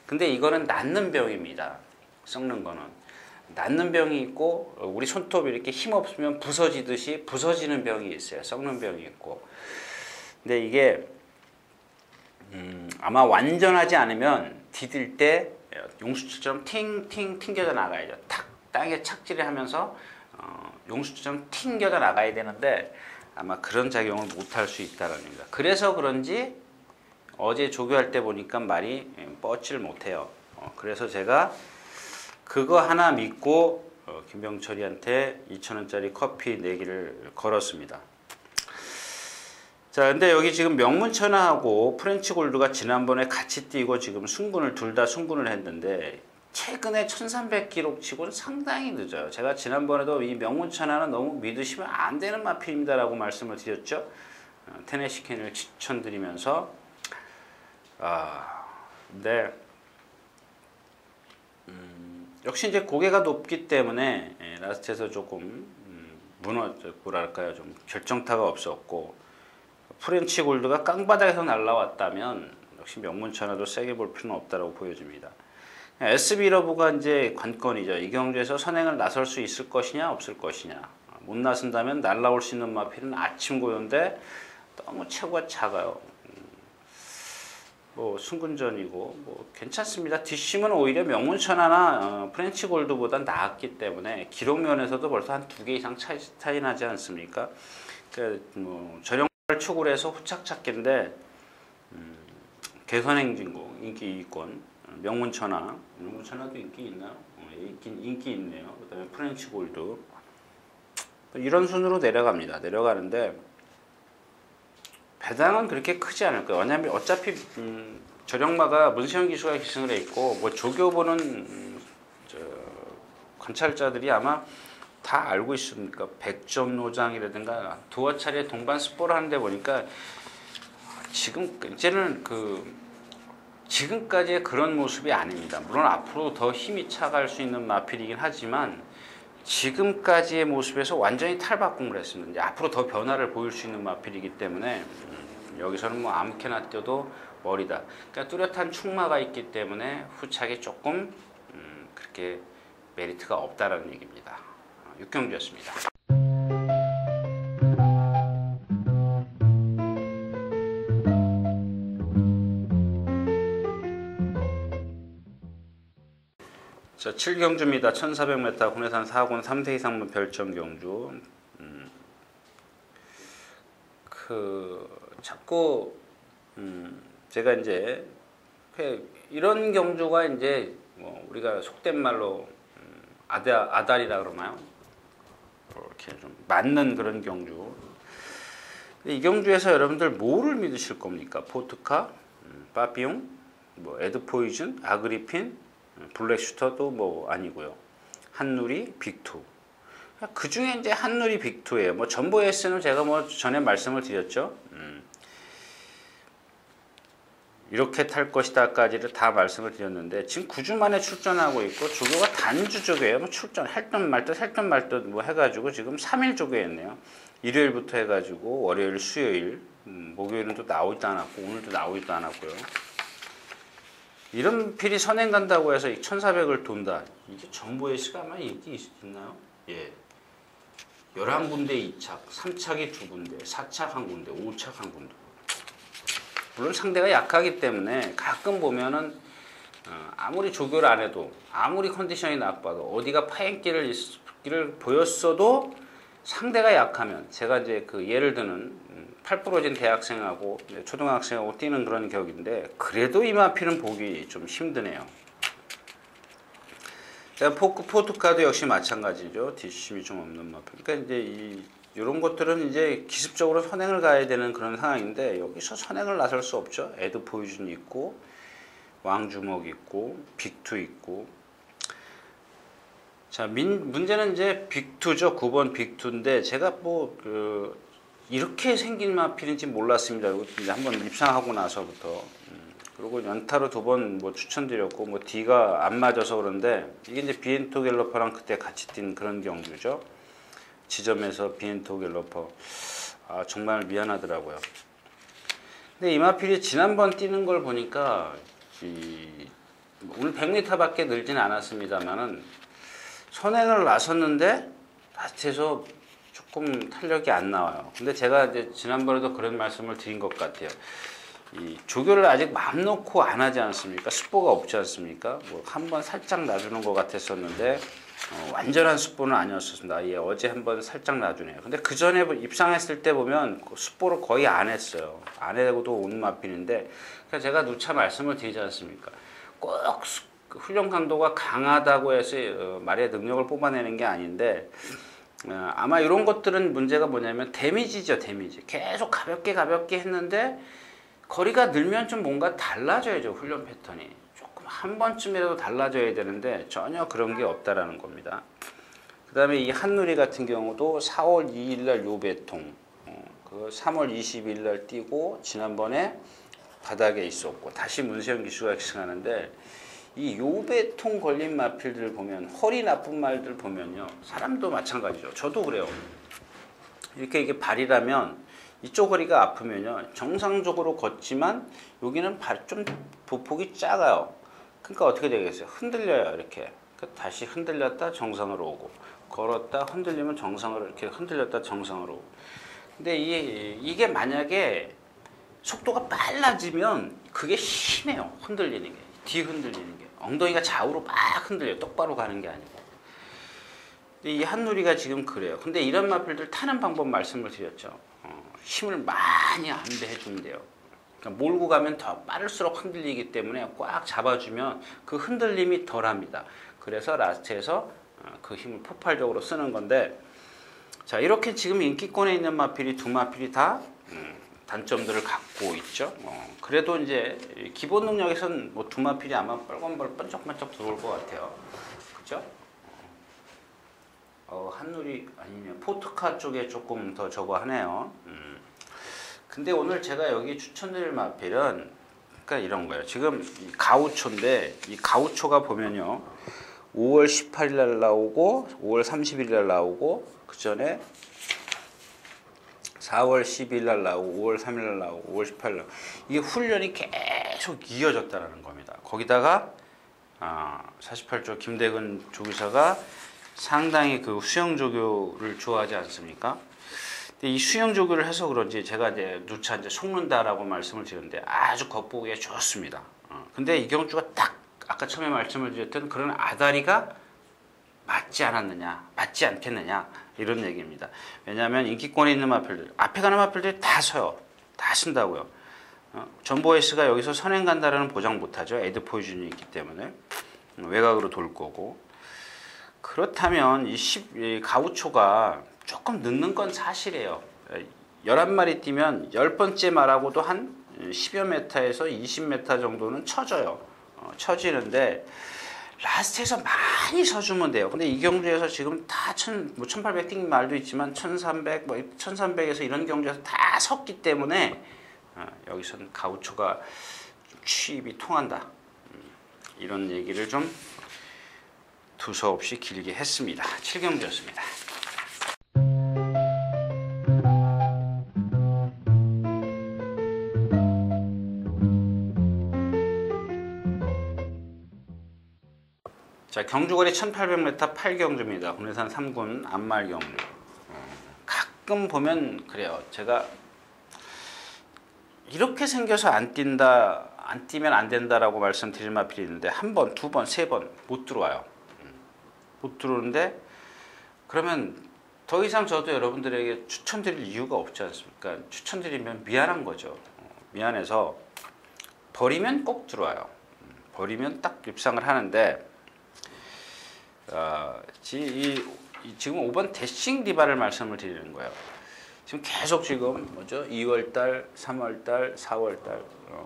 근데 이거는 낫는 병입니다. 썩는 거는. 낫는 병이 있고 우리 손톱이 이렇게 힘 없으면 부서지듯이 부서지는 병이 있어요. 썩는 병이 있고. 근데 이게 아마 완전하지 않으면 디딜 때 용수철처럼 팅팅 튕겨져 나가야죠. 탁 땅에 착지를 하면서 용수철처럼 튕겨져 나가야 되는데 아마 그런 작용을 못할 수 있다는 겁니다. 그래서 그런지 어제 조교할 때 보니까 말이 뻗지를 못해요. 그래서 제가 그거 하나 믿고 김병철이한테 2,000원짜리 커피 내기를 걸었습니다. 자, 근데 여기 지금 명문천하하고 프렌치 골드가 지난번에 같이 뛰고 지금 승분을 둘 다 승분을 했는데 최근에 1300 기록 치고는 상당히 늦어요. 제가 지난번에도 이 명문천하는 너무 믿으시면 안 되는 마필입니다라고 말씀을 드렸죠. 테네시 캔을 추천드리면서 근데 역시 이제 고개가 높기 때문에 라스트에서 조금 뭐랄까요, 좀 결정타가 없었고 프렌치 골드가 깡바닥에서 날라왔다면 역시 명문천하도 세게 볼 필요는 없다고 보여집니다. SB 러브가 이제 관건이죠. 이 경주에서 선행을 나설 수 있을 것이냐 없을 것이냐. 못 나선다면 날라올 수 있는 마필은 아침 고요인데 너무 체구가 작아요. 뭐 승군전이고 뭐 괜찮습니다. 뒷심은 오히려 명문천하나 프렌치 골드보다 나았기 때문에 기록 면에서도 벌써 한 2개 이상 차이 나지 않습니까? 뭐 저렴 축을 해서 후착 찾기인데 개선행진국 인기 2권 명문천하도 인기 있나요? 인기 있네요. 그다음에 프렌치 골드 이런 순으로 내려갑니다. 내려가는데 배당은 그렇게 크지 않을 거예요. 왜냐하면 어차피 저력마가 문세영 기수가 기승을 해 있고 뭐 조교보는 관찰자들이 아마 다 알고 있습니까? 100점 노장이라든가 두어 차례 동반 스포를 하는데 보니까 지금 이제는 지금까지의 그런 모습이 아닙니다. 물론 앞으로 더 힘이 차갈 수 있는 마필이긴 하지만 지금까지의 모습에서 완전히 탈바꿈을 했습니다. 이제 앞으로 더 변화를 보일 수 있는 마필이기 때문에 여기서는 뭐 아무렇게나 뛰어도 머리다. 그러니까 뚜렷한 충마가 있기 때문에 후착이 조금 그렇게 메리트가 없다라는 얘기입니다. 6경주였습니다. 자, 7경주입니다. 1400m 국내산 4군 3세 이상분 별점 경주. 자꾸 제가 이제 이런 경주가 이제 뭐 우리가 속된 말로 아다리라 그러나요? 이렇게 좀 맞는 그런 경주. 이 경주에서 여러분들 뭐를 믿으실 겁니까? 포트카, 빠삐용, 뭐 에드포이즌, 아그리핀, 블랙슈터도 뭐 아니고요. 한누리, 빅2. 그 중에 이제 한누리 빅2예요. 뭐 전보 S는 제가 뭐 전에 말씀을 드렸죠. 이렇게 탈 것이다까지를 다 말씀을 드렸는데 지금 9주 만에 출전하고 있고 조교가 단주 조교예요. 뭐 출전 할 듯 말 듯 뭐 해가지고 지금 3일 조교했네요. 일요일부터 해가지고 월요일, 수요일, 목요일은 또 나오지도 않았고 오늘도 나오지도 않았고요. 이런 필이 선행 간다고 해서 1400을 돈다. 이게 정보 S가 아마 인기 있나요? 예. 11군데 2착, 3착이 2군데, 4착 1군데, 5착 1군데. 물론 상대가 약하기 때문에 가끔 보면은 아무리 조교를 안 해도 아무리 컨디션이 나빠도 어디가 파행길을 보였어도 상대가 약하면 제가 이제 예를 드는 8부러진 대학생하고 초등학생하고 뛰는 그런 격인데 그래도 이 마필은 보기 좀 힘드네요. 포트카도 역시 마찬가지죠. 뒷심이 좀 없는 마필. 그러니까 이제 이런 것들은 이제 기습적으로 선행을 가야 되는 그런 상황인데 여기서 선행을 나설 수 없죠. 에드 포이즌 있고 왕주먹 있고 빅2 있고. 자, 문제는 이제 빅2죠. 9번 빅2인데 제가 이렇게 생긴 마필인지 몰랐습니다. 이제 한번 입상하고 나서부터. 그리고 연타로 2번 뭐 추천드렸고 뭐 D가 안 맞아서 그런데 이게 이제 비엔토 갤러퍼랑 그때 같이 뛴 그런 경주죠. 지점에서 비엔토 갤러퍼. 정말 미안하더라고요. 근데 이 마필이 지난번 뛰는 걸 보니까 오늘 100m밖에 늘지는 않았습니다만은 선행을 나섰는데 라스트에서 조금 탄력이 안 나와요. 근데 제가 이제 지난번에도 그런 말씀을 드린 것 같아요. 이 조교를 아직 마음 놓고 안 하지 않습니까? 습보가 없지 않습니까? 뭐 한번 살짝 놔주는 것 같았었는데 완전한 습보는 아니었습니다. 예, 어제 한번 살짝 놔주네요. 근데 그 전에 입상했을 때 보면 습보를 거의 안 했어요. 안 해고도 오는 마필인데 제가 누차 말씀을 드리지 않습니까? 꼭 훈련 강도가 강하다고 해서 말의 능력을 뽑아내는 게 아닌데 아마 이런 것들은 문제가 뭐냐면 데미지죠. 데미지. 계속 가볍게 했는데 거리가 늘면 좀 뭔가 달라져야죠. 훈련 패턴이. 조금 한 번쯤이라도 달라져야 되는데 전혀 그런 게 없다라는 겁니다. 그 다음에 이 한누리 같은 경우도 4월 2일 날 요배통, 그 3월 20일 날 뛰고 지난번에 바닥에 있었고 다시 문세영 기수가 엑스하는데 이 요배통 걸린 마필들 보면 허리 나쁜 말들 보면요. 사람도 마찬가지죠. 저도 그래요. 이렇게 이게 발이라면 이쪽 허리가 아프면요. 정상적으로 걷지만 여기는 좀 보폭이 작아요. 그러니까 어떻게 되겠어요? 흔들려요. 이렇게. 그러니까 다시 흔들렸다 정상으로 오고 걸었다 흔들리면 정상으로 이렇게 흔들렸다 정상으로 오고. 근데 이게 만약에 속도가 빨라지면 그게 심해요. 흔들리는 게. 뒤 흔들리는 게. 엉덩이가 좌우로 막 흔들려요. 똑바로 가는 게 아니고. 근데 이 한누리가 지금 그래요. 근데 이런 마필들 타는 방법 말씀을 드렸죠. 힘을 많이 안배해 주면 돼요. 그러니까 몰고 가면 더 빠를수록 흔들리기 때문에 꽉 잡아주면 그 흔들림이 덜합니다. 그래서 라스트에서 그 힘을 폭발적으로 쓰는 건데 자 이렇게 지금 인기권에 있는 마필이 두 마필이 다 단점들을 갖고 있죠. 그래도 이제 기본 능력에선 뭐 두 마필이 아마 뻘건벌 번쩍번쩍 들어올 것 같아요. 그죠? 한누리 아니면 포트카 쪽에 조금 더 저거 하네요. 근데 오늘 제가 여기 추천드릴 마필은 그러니까 이런 거예요. 지금 이 가우초인데 이 가우초가 보면요. 5월 18일 날 나오고 5월 30일 날 나오고 그 전에 4월 10일 날 나오고 5월 3일 날 나오고 5월 18일 날 이게 훈련이 계속 이어졌다는 겁니다. 거기다가 48조 김대근 조교사가 상당히 그 수영 조교를 좋아하지 않습니까? 근데 이 수영 조교를 해서 그런지 제가 이제 누차 이제 속는다라고 말씀을 드렸는데 아주 겉보기에 좋습니다. 근데 이경주가 딱 아까 처음에 말씀을 드렸던 그런 아다리가 맞지 않았느냐, 맞지 않겠느냐 이런 얘기입니다. 왜냐하면 인기권에 있는 마필들, 앞에 가는 마필들이 다 서요, 다 쓴다고요. 전보에스가 여기서 선행 간다라는 보장 못하죠. 에드 포지션이 있기 때문에 외곽으로 돌 거고. 그렇다면 이 가우초가 조금 늦는 건 사실이에요. 11마리 뛰면 10번째 말하고도 한 10여 메타에서 20m 정도는 쳐져요. 쳐지는데 라스트에서 많이 서주면 돼요. 근데 이 경주에서 지금 다 1800 뛴 말도 있지만 1300, 1300에서 이런 경주에서 다 섰기 때문에 여기서는 가우초가 취입이 통한다. 이런 얘기를 좀 두서없이 길게 했습니다. 7경주였습니다. 자, 경주거리 1800m 8경주입니다. 국내산 3군 안말경주. 가끔 보면 그래요. 제가 이렇게 생겨서 안 뛰면 안 된다라고 말씀드릴 마필이 있는데 한 번, 두 번, 세 번 못 들어와요. 못 들어오는데 그러면 더 이상 저도 여러분들에게 추천드릴 이유가 없지 않습니까? 추천드리면 미안한 거죠. 미안해서 버리면 꼭 들어와요. 버리면 딱 입상을 하는데 지금 5번 대싱 디바를 말씀을 드리는 거예요. 지금 계속 지금 뭐죠? 2월달, 3월달, 4월달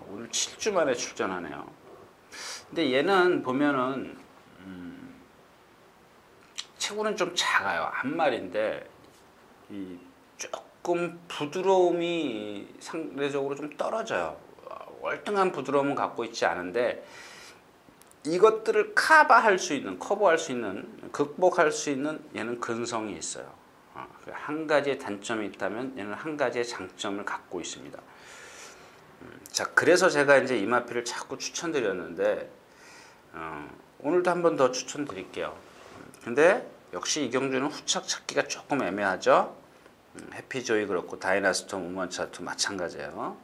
오늘 7주 만에 출전하네요. 근데 얘는 보면은 체구는 좀 작아요. 한 마리인데 조금 부드러움이 상대적으로 좀 떨어져요. 월등한 부드러움은 갖고 있지 않은데 이것들을 커버할 수 있는, 극복할 수 있는 얘는 근성이 있어요. 한 가지의 단점이 있다면 얘는 한 가지의 장점을 갖고 있습니다. 자, 그래서 제가 이제 이 마필을 자꾸 추천드렸는데 오늘도 한 번 더 추천드릴게요. 근데 역시 이 경주는 후착 찾기가 조금 애매하죠. 해피조이 그렇고 다이나스톰 우먼차트 마찬가지예요.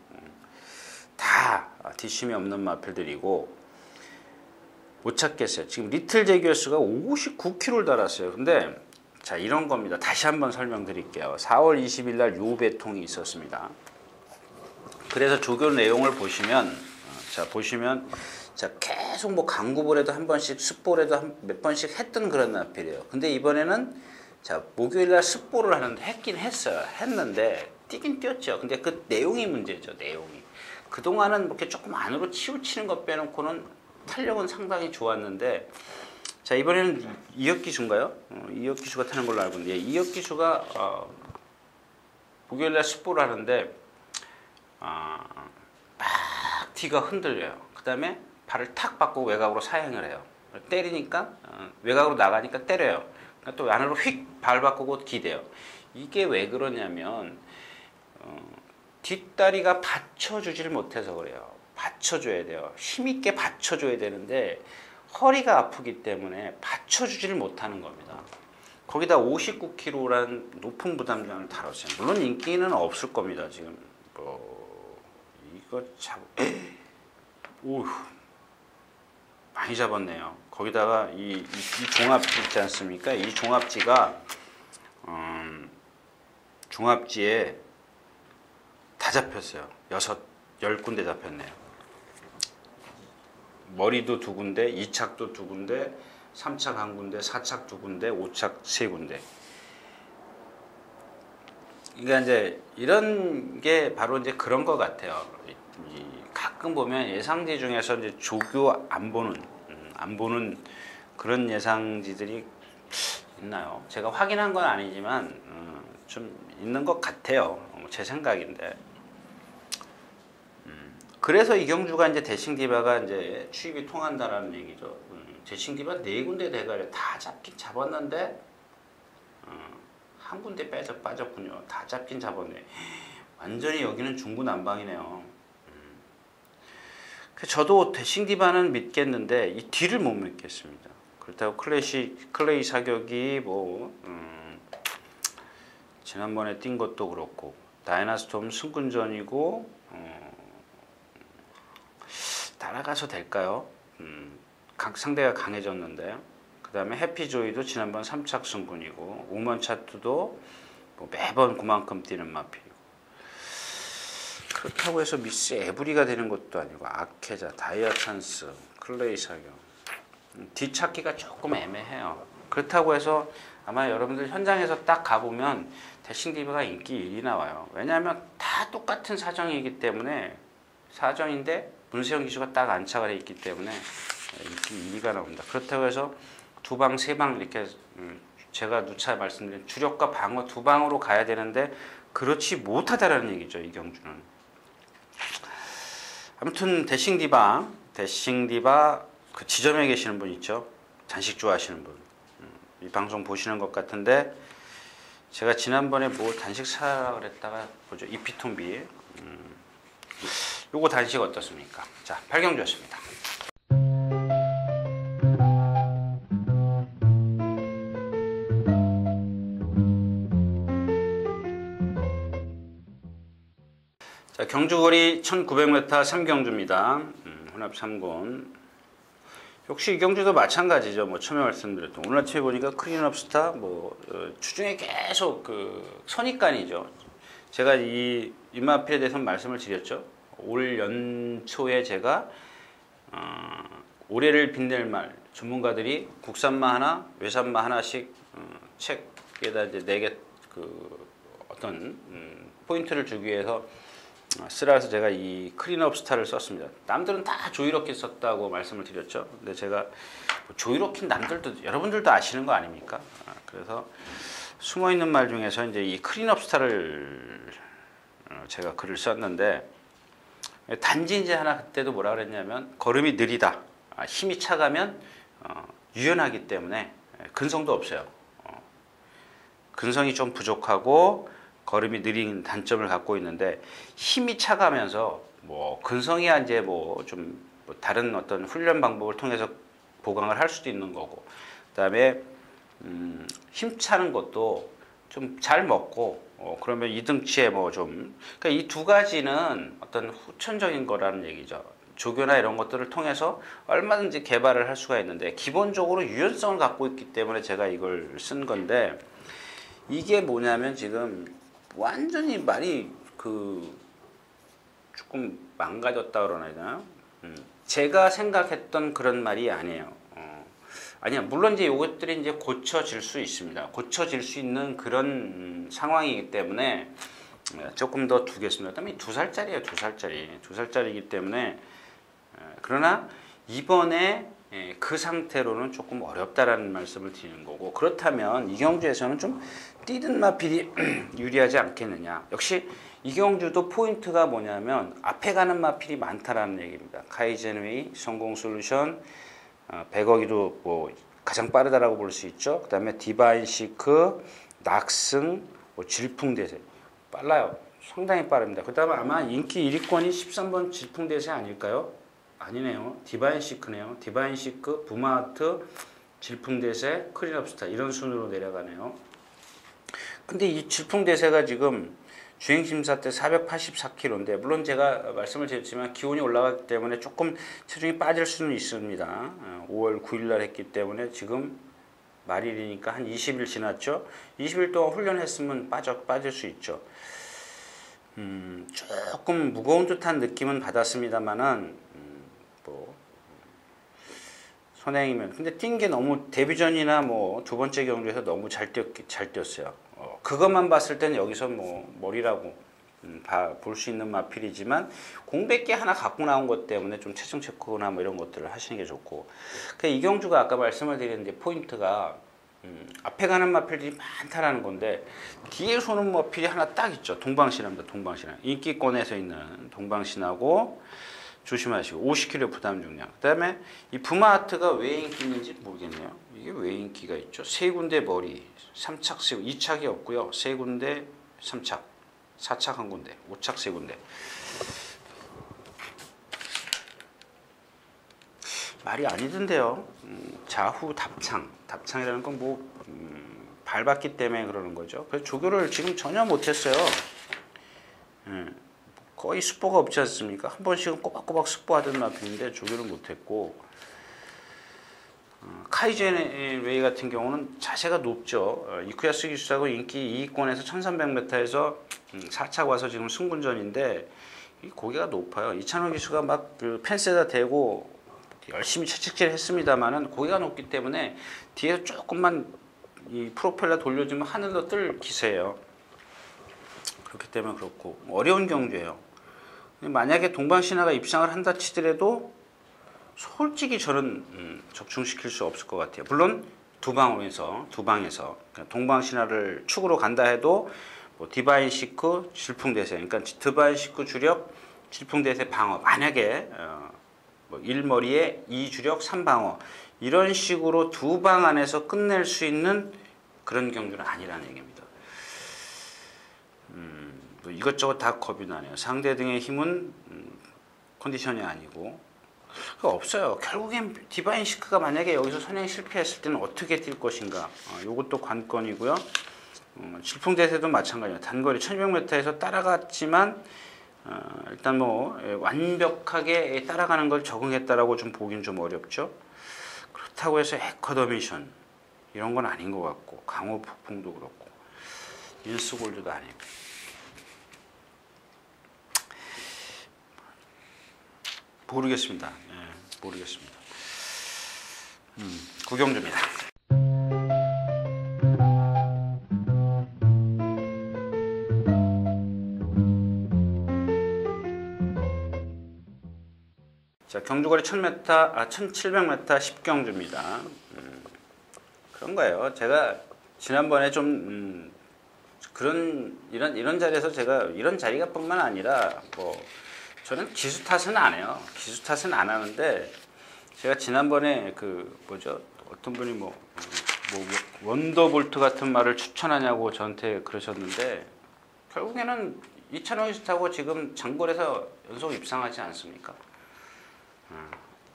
다 뒷심이 없는 마필들이고 못 찾겠어요. 지금 리틀 제규어스가 59kg를 달았어요. 근데 자 이런 겁니다. 다시 한번 설명드릴게요. 4월 20일 날 요 배통이 있었습니다. 그래서 조교 내용을 보시면 자 계속 뭐 강구볼에도 한 번씩 습볼에도 몇 번씩 했던 그런 마필이에요. 근데 이번에는 자 목요일 날 습볼을 하는데 했긴 했어요. 했는데 뛰긴 뛰었죠. 근데 그 내용이 문제죠. 내용이. 그동안은 이렇게 조금 안으로 치우치는 것 빼놓고는 탄력은 상당히 좋았는데 자 이번에는 이혁기수인가요? 이혁기수가 타는 걸로 알고 있는데 이혁기수가 목요일날 습볼을 하는데 막 티가 흔들려요. 그 다음에 발을 탁 바꾸고 외곽으로 사행을 해요. 때리니까 외곽으로 나가니까 때려요. 그러니까 또 안으로 휙 발 바꾸고 기대요. 이게 왜 그러냐면 뒷다리가 받쳐주질 못해서 그래요. 받쳐줘야 돼요. 힘있게 받쳐줘야 되는데 허리가 아프기 때문에 받쳐주지를 못하는 겁니다. 거기다 59kg라는 높은 부담량을 다뤘어요. 물론 인기는 없을 겁니다. 지금 이거 오휴 많이 잡았네요. 거기다가 이 종합지 있지 않습니까? 이 종합지가 종합지에 다 잡혔어요. 10군데 잡혔네요. 머리도 2군데, 2착도 2군데, 3착 1군데, 4착 2군데, 5착 3군데. 그러니까 이제 이런 게 바로 이제 그런 것 같아요. 가끔 보면 예상지 중에서 이제 조교 안 보는 그런 예상지들이 있나요? 제가 확인한 건 아니지만 좀 있는 것 같아요. 제 생각인데. 그래서 이경주가 이제 대칭 디바가 이제 추입이 통한다라는 얘기죠. 대칭 디바 4군데 대가리 다 잡긴 잡았는데 한 군데 빠졌군요. 다 잡긴 잡았네. 완전히 여기는 중구난방이네요. 저도 대칭 디바는 믿겠는데 이 뒤를 못 믿겠습니다. 그렇다고 클레이 사격이 지난번에 뛴 것도 그렇고 다이나스톰 승군전이고 따라가서 될까요? 상대가 강해졌는데 그 다음에 해피조이도 지난번 3착 승군이고 우먼차트도 매번 그만큼 뛰는 마필이고 그렇다고 해서 미스 에브리가 되는 것도 아니고 아케자, 다이아찬스, 클레이 사격 뒤찾기가 조금 애매해요. 그렇다고 해서 아마 여러분들 현장에서 딱 가보면 대칭 디바가 인기 1위 나와요. 왜냐하면 다 똑같은 사정이기 때문에 사정인데 문세영 기수가 딱 안착을 해 있기 때문에 인기 2위가 나옵니다. 그렇다고 해서 2방, 3방 이렇게 제가 누차 말씀드린 주력과 방어 2방으로 가야 되는데 그렇지 못하다라는 얘기죠. 이경주는. 아무튼 대칭 디바 그 지점에 계시는 분 있죠. 단식 좋아하시는 분. 이 방송 보시는 것 같은데 제가 지난번에 뭐 단식 사라 그랬다가 보죠. 이피톤비. 요거 단식 어떻습니까? 자, 팔경주였습니다. 자, 경주거리 1900m 3경주입니다. 혼합 3군. 역시 이 경주도 마찬가지죠. 뭐 처음에 말씀드렸던 오늘 아침에 보니까 크린업 스타 주중에 계속 그 선입관이죠. 제가 이 마필에 대해서 말씀을 드렸죠. 올 연초에 제가 올해를 빛낼 말 전문가들이 국산마 하나, 외산마 하나씩 책에다 이제 4개 그 어떤 포인트를 주기 위해서 쓰라 해서 제가 이 클린업 스타를 썼습니다. 남들은 다 조이로킨 썼다고 말씀을 드렸죠. 근데 제가 조이로킨 남들도 여러분들도 아시는 거 아닙니까? 그래서 숨어 있는 말 중에서 이제 이 클린업 스타를 제가 글을 썼는데 단지 이제 하나 그때도 뭐라 그랬냐면 걸음이 느리다, 힘이 차가면 유연하기 때문에 근성도 없어요. 근성이 좀 부족하고 걸음이 느린 단점을 갖고 있는데 힘이 차가면서 근성이야 이제 좀 다른 어떤 훈련 방법을 통해서 보강을 할 수도 있는 거고 그다음에 힘차는 것도 좀 잘 먹고 그러면 이등치에 그러니까 이 두 가지는 어떤 후천적인 거라는 얘기죠. 조교나 이런 것들을 통해서 얼마든지 개발을 할 수가 있는데 기본적으로 유연성을 갖고 있기 때문에 제가 이걸 쓴 건데 이게 뭐냐면 지금 완전히 말이 조금 망가졌다 그러나 되나요? 제가 생각했던 그런 말이 아니에요. 아니야. 물론 이제 이것들이 이제 고쳐질 수 있습니다. 고쳐질 수 있는 그런 상황이기 때문에 조금 더 두겠습니다. 그다음에 2살짜리예요. 2살짜리이기 때문에 그러나 이번에 그 상태로는 조금 어렵다라는 말씀을 드리는 거고 그렇다면 이경주에서는 좀 뛰든 마필이 유리하지 않겠느냐. 역시 이경주도 포인트가 뭐냐면 앞에 가는 마필이 많다라는 얘기입니다. 카이젠웨이, 성공솔루션, 100억이도 뭐 가장 빠르다라고 볼 수 있죠. 그 다음에 디바인 시크, 낙승, 질풍대세 빨라요. 상당히 빠릅니다. 그 다음에 아마 인기 1위권이 13번 질풍대세 아닐까요? 아니네요. 디바인 시크네요. 디바인 시크, 부마하트, 질풍대세, 크린업스타 이런 순으로 내려가네요. 근데 이 질풍대세가 지금 주행심사 때 484kg인데 물론 제가 말씀을 드렸지만 기온이 올라가기 때문에 조금 체중이 빠질 수는 있습니다. 5월 9일 날 했기 때문에 지금 말일이니까 한 20일 지났죠. 20일 동안 훈련했으면 빠질 수 있죠. 조금 무거운 듯한 느낌은 받았습니다만은 선행이면 근데 뛴 게 너무 데뷔전이나 뭐 두 번째 경주에서 너무 잘 뛰었어요. 그것만 봤을 때는 여기서 뭐 머리라고 볼 수 있는 마필이지만 공백기 하나 갖고 나온 것 때문에 좀 체중 체크나 뭐 이런 것들을 하시는 게 좋고 이경주가 아까 말씀을 드렸는데 포인트가 앞에 가는 마필들이 많다라는 건데 뒤에 서는 마필이 하나 딱 있죠. 동방신화입니다. 동방신화 인기권에서 있는 동방신화고 조심하시고 50kg 부담 중량. 그 다음에 이 부마하트가 왜 인기 있는지 모르겠네요. 이게 왜 인기가 있죠? 세 군데 머리, 3착 세 군데, 2착이 없고요. 세 군데 3착, 4착 한 군데, 5착 세 군데. 말이 아니던데요. 좌후 답창이라는 건 뭐 밟았기 때문에 그러는 거죠. 그래서 조교를 지금 전혀 못했어요. 거의 숙보가 없지 않습니까? 한 번씩은 꼬박꼬박 숙보하던 마필인데 조교를 못했고 카이젠웨이 같은 경우는 자세가 높죠. 이쿠야스 기수하고 인기 2위권에서 1300m에서 4차 와서 지금 승분전인데 고개가 높아요. 이찬호 기수가 막 그 펜스에다 대고 열심히 채찍질 했습니다만은 고개가 높기 때문에 뒤에서 조금만 이 프로펠러 돌려주면 하늘로 뜰 기세예요. 그렇기 때문에 그렇고 어려운 경주예요. 만약에 동방신화가 입상을 한다 치더라도 솔직히 저는 적중시킬 수 없을 것 같아요. 물론 두 방에서 그러니까 동방신화를 축으로 간다 해도 뭐 디바인 시크, 질풍대세 그러니까 디바인 시크 주력, 질풍대세 방어 만약에 뭐 1머리에 2주력 3방어 이런 식으로 두 방 안에서 끝낼 수 있는 그런 경주는 아니라는 얘기입니다. 이것저것 다 겁이 나네요. 상대 등의 힘은 컨디션이 아니고 없어요. 결국엔 디바인 시크가 만약에 여기서 선행 실패했을 때는 어떻게 뛸 것인가 이것도 관건이고요. 질풍대세도 마찬가지예요. 단거리 1200m에서 따라갔지만 일단 뭐 완벽하게 따라가는 걸 적응했다라고 좀 보긴 좀 어렵죠. 그렇다고 해서 에커더미션 이런 건 아닌 것 같고 강호 폭풍도 그렇고 인스골드도 아니고 모르겠습니다. 모르겠습니다. 구경주입니다. 자, 경주거리 1700m 10경주입니다. 그런 거예요. 제가 지난번에 좀 이런 자리에서 제가 이런 자리가 뿐만 아니라 뭐 저는 기수 탓은 안 해요. 기수 탓은 안 하는데 제가 지난번에 어떤 분이 원더볼트 같은 말을 추천하냐고 저한테 그러셨는데 결국에는 이찬호 기수 타고 지금 장골에서 연속 입상하지 않습니까?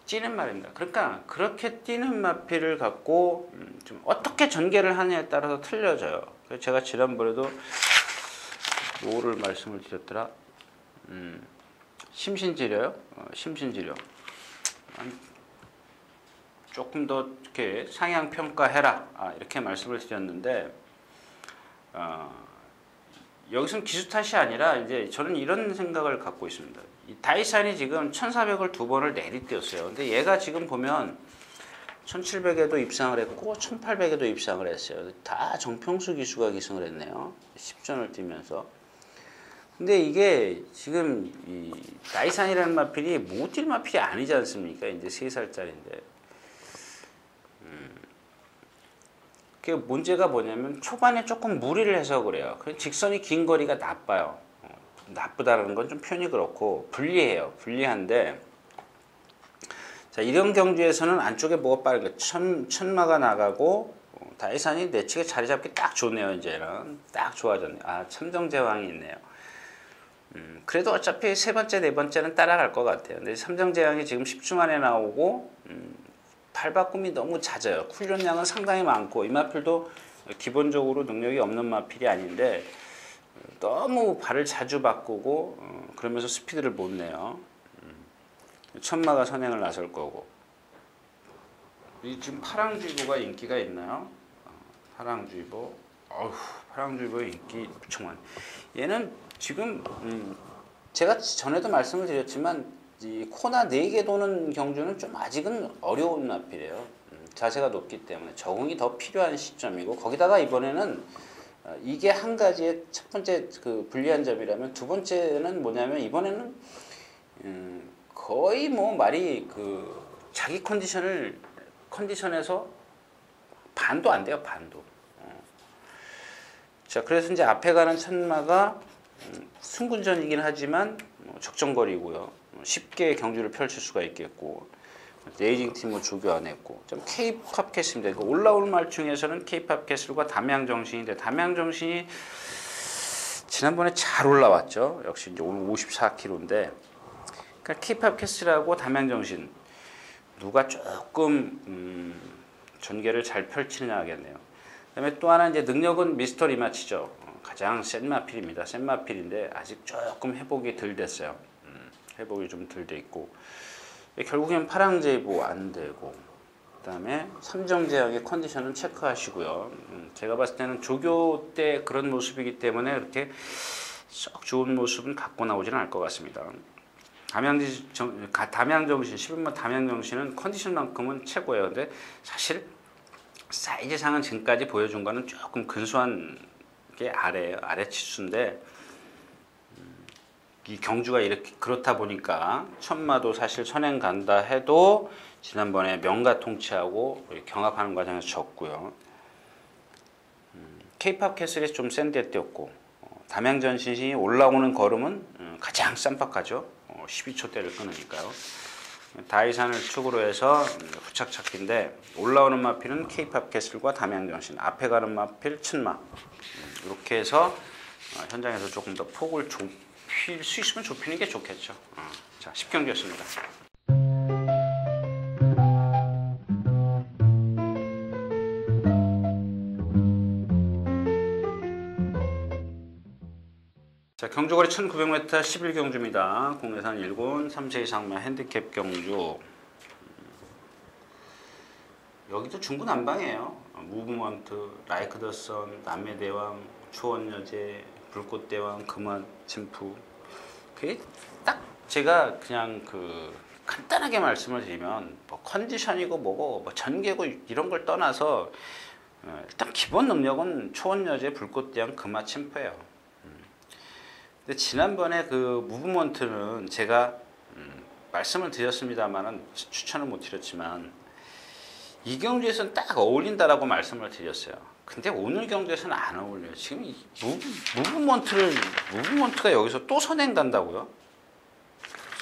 뛰는 말입니다. 그러니까 그렇게 뛰는 마필을 갖고 좀 어떻게 전개를 하느냐에 따라서 틀려져요. 그래서 제가 지난번에도 뭐를 말씀을 드렸더라? 심신지려요? 심신지려. 조금 더 이렇게 상향 평가해라. 이렇게 말씀을 드렸는데 여기서는 기수 탓이 아니라 이제 저는 이런 생각을 갖고 있습니다. 이 다이산이 지금 1400을 두 번을 내리띄었어요. 근데 얘가 지금 보면 1700에도 입상을 했고 1800에도 입상을 했어요. 다 정평수 기수가 기승을 했네요. 10전을 뛰면서. 근데 이게 지금 이 다이산이라는 마필이 못 뛸 마필이 아니지 않습니까? 이제 3살짜리인데. 그 문제가 뭐냐면 초반에 조금 무리를 해서 그래요. 직선이 긴 거리가 나빠요. 나쁘다는 건 좀 표현이 그렇고 불리해요. 불리한데 자, 이런 경주에서는 안쪽에 뭐가 빠른 거 천마가 나가고 다이산이 내측에 자리 잡기 딱 좋네요. 이제는 딱 좋아졌네요. 참정제왕이 있네요. 그래도 어차피 세 번째, 네 번째는 따라갈 것 같아요. 근데 삼정제왕이 지금 10주 만에 나오고 발바꿈이 너무 잦아요. 훈련량은 상당히 많고 이 마필도 기본적으로 능력이 없는 마필이 아닌데 너무 발을 자주 바꾸고 그러면서 스피드를 못 내요. 천마가 선행을 나설 거고. 이 지금 파랑주의보가 인기가 있나요? 파랑주의보. 파랑주의보 인기 무척 많아요. 얘는 지금 제가 전에도 말씀을 드렸지만 이 코나 4개 도는 경주는 좀 아직은 어려운 마필이에요. 자세가 높기 때문에 적응이 더 필요한 시점이고 거기다가 이번에는 이게 한 가지의 첫 번째 그 불리한 점이라면 두 번째는 뭐냐면 이번에는 거의 뭐 말이 그 자기 컨디션에서 반도 안 돼요. 반도. 자, 그래서 이제 앞에 가는 천마가 승군전이긴 하지만 적정거리고요. 쉽게 경주를 펼칠 수가 있겠고 레이징 팀은 조교 안 했고 좀 K-팝 캐슬입니다. 그러니까 올라올 말 중에서는 K-팝 캐슬과 담양정신인데 담양정신이 지난번에 잘 올라왔죠. 역시 이제 오늘 54kg인데 그러니까 K-팝 캐슬하고 담양정신 누가 조금 전개를 잘 펼치느냐 하겠네요. 그다음에 또 하나 이제 능력은 미스터 리마치죠. 가장 센 마필입니다. 센 마필인데 아직 조금 회복이 덜 됐어요. 회복이 좀 덜 돼 있고 결국엔 파랑제보 안 되고 그다음에 삼정제왕의 컨디션은 체크하시고요. 제가 봤을 때는 조교 때 그런 모습이기 때문에 그렇게 썩 좋은 모습은 갖고 나오지는 않을 것 같습니다. 담양정신 11번 담양정신은 컨디션만큼은 최고예요. 근데 사실 사이즈상은 지금까지 보여준 거는 조금 근소한 게 아래예요. 아래 치수인데 이 경주가 이렇게 그렇다 보니까 천마도 사실 선행 간다 해도 지난번에 명가 통치하고 경합하는 과정에서 졌고요. K-팝 캐슬이 좀 센 데 뛰었고 담양전신이 올라오는 걸음은 가장 쌈박하죠. 12초대를 끊으니까요. 다이산을 축으로 해서 후착 찾기인데 올라오는 마필은 K-팝 캐슬과 담양전신 앞에 가는 마필 천마 이렇게 해서 현장에서 조금 더 폭을 좁힐 수 있으면 좁히는 게 좋겠죠. 자, 10경기였습니다. 자, 경주거리 1900m 11경주입니다. 국내산 1군 3세 이상만 핸디캡 경주. 여기도 중구난방이에요. 무브먼트, 라이크 더 선, 남매대왕, 초원여제, 불꽃대왕, 금화 침프. 그게 딱 제가 그냥 간단하게 말씀을 드리면 뭐 컨디션이고 뭐고 뭐 전개고 이런 걸 떠나서 일단 기본 능력은 초원여제, 불꽃대왕, 금화 침프예요. 근데 지난번에 그 무브먼트는 제가 말씀을 드렸습니다만은 추천을 못 드렸지만 이 경주에서는 딱 어울린다라고 말씀을 드렸어요. 근데 오늘 경주에서는 안 어울려요. 지금 이 무브먼트가 여기서 또 선행 간다고요?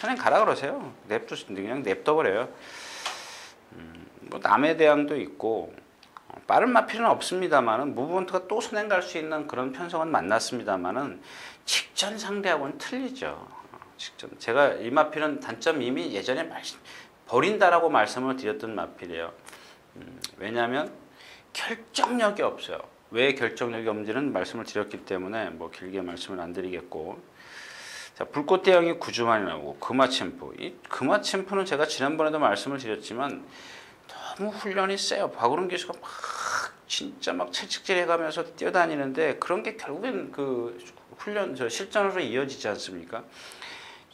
선행 가라 그러세요. 그냥 냅둬버려요. 뭐 남의 대항도 있고 빠른 마필은 없습니다만은 무브먼트가 또 선행 갈 수 있는 그런 편성은 만났습니다만은 직전 상대하고는 틀리죠. 직전. 제가 이 마필은 단점 이미 예전에 버린다라고 말씀을 드렸던 마필이에요. 왜냐하면 결정력이 없어요. 왜 결정력이 없는지는 말씀을 드렸기 때문에 뭐 길게 말씀을 안 드리겠고. 자, 자, 불꽃대왕이 9주만에 나오고 금화챔프. 이 금화챔프는 제가 지난번에도 말씀을 드렸지만 너무 훈련이 세요. 박우른 기수가 막 진짜 막 채찍질 해가면서 뛰어다니는데 그런 게 결국엔 그 훈련 실전으로 이어지지 않습니까?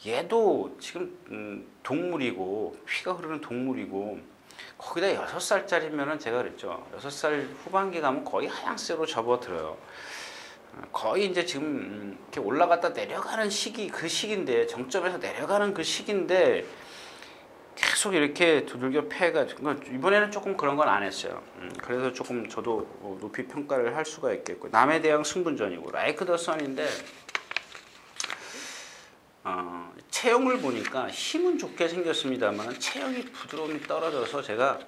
얘도 지금 동물이고 피가 흐르는 동물이고 거기다 6살짜리면은 제가 그랬죠. 6살 후반기 가면 거의 하향세로 접어들어요. 거의 이제 지금 이렇게 올라갔다 내려가는 시기 그 시기인데 정점에서 내려가는 그 시기인데 계속 이렇게 두들겨 패가지고 이번에는 조금 그런 건 안 했어요. 그래서 조금 저도 높이 평가를 할 수가 있겠고 남에 대한 승분전이고 라이크 더 선인데 체형을 보니까 힘은 좋게 생겼습니다만 체형이 부드러움이 떨어져서 제가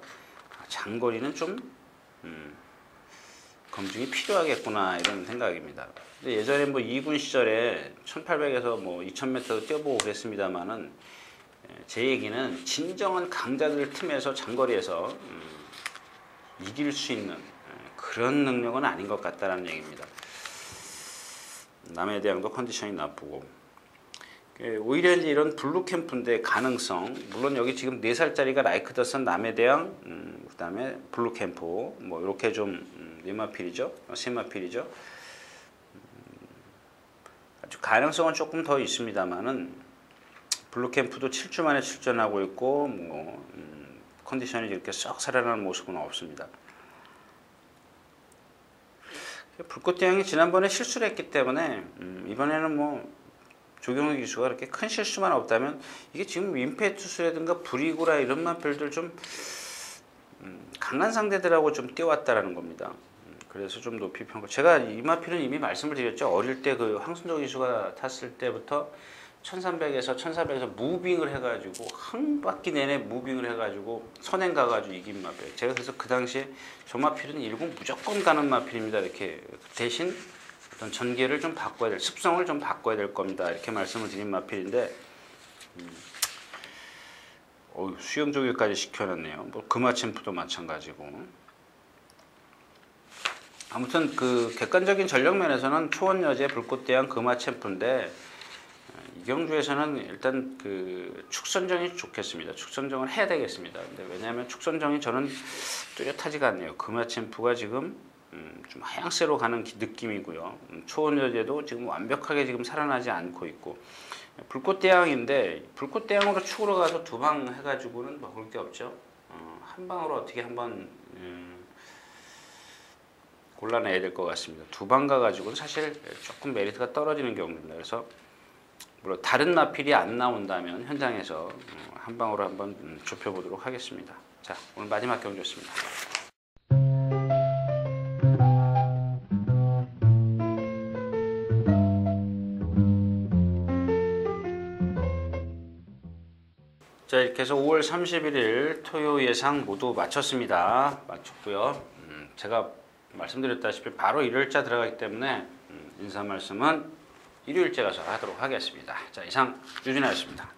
장거리는 좀 검증이 필요하겠구나 이런 생각입니다. 근데 예전에 뭐 2군 시절에 1800에서 뭐 2000m도 뛰어보고 그랬습니다만은 제 얘기는 진정한 강자들 팀에서 장거리에서 이길 수 있는 그런 능력은 아닌 것 같다라는 얘기입니다. 남에 대항도 컨디션이 나쁘고 오히려 이제 이런 블루 캠프인데 가능성 물론 여기 지금 4살짜리가 라이크 더선 남에 대항 그다음에 블루 캠프 뭐 이렇게 좀 네마필이죠 세마필이죠 아주 가능성은 조금 더 있습니다만은 블루 캠프도 7주 만에 출전하고 있고 뭐 컨디션이 이렇게 썩 살아나는 모습은 없습니다. 불꽃대왕이 지난번에 실수를 했기 때문에 이번에는 뭐 조경호 기수가 그렇게 큰 실수만 없다면 이게 지금 임페투스라든가 브리고라 이런 마필들 좀 강한 상대들하고 좀 뛰어왔다라는 겁니다. 그래서 좀 높이 평가. 제가 이 마필은 이미 말씀을 드렸죠. 어릴 때 그 황순조 기수가 탔을 때부터 1300에서 1400에서 무빙을 해가지고 한 바퀴 내내 무빙을 해가지고 선행 가가지고 이긴 마필. 제가 그래서 그 당시에 저 마필은 1군 무조건 가는 마필입니다. 이렇게 대신 어떤 전개를 좀 바꿔야 될, 습성을 좀 바꿔야 될 겁니다. 이렇게 말씀을 드린 마필인데 수영 조교까지 시켜놨네요. 뭐 금화챔프도 마찬가지고. 아무튼 그 객관적인 전력 면에서는 초원여제 불꽃대왕 금화챔프인데 이 경주에서는 일단 그 축선정이 좋겠습니다. 축선정을 해야 되겠습니다. 근데 왜냐하면 축선정이 저는 뚜렷하지가 않네요. 금화챔프가 지금 좀 하향세로 가는 느낌이고요. 초원여제도 지금 완벽하게 지금 살아나지 않고 있고 불꽃대왕인데 불꽃대왕으로 축으로 가서 2방 해가지고는 먹을 게 없죠. 한 방으로 어떻게 한번 골라내야 될 것 같습니다. 2방 가가지고는 사실 조금 메리트가 떨어지는 경우입니다. 그래서 물론 다른 마필이 안 나온다면 현장에서 한 방으로 한번 좁혀보도록 하겠습니다. 자, 오늘 마지막 경주였습니다. 자, 이렇게 해서 5월 31일 토요 예상 모두 마쳤습니다. 마쳤고요. 제가 말씀드렸다시피 바로 일요일자 들어가기 때문에 인사 말씀은 일요일째 가서 하도록 하겠습니다. 자, 이상 유진아였습니다.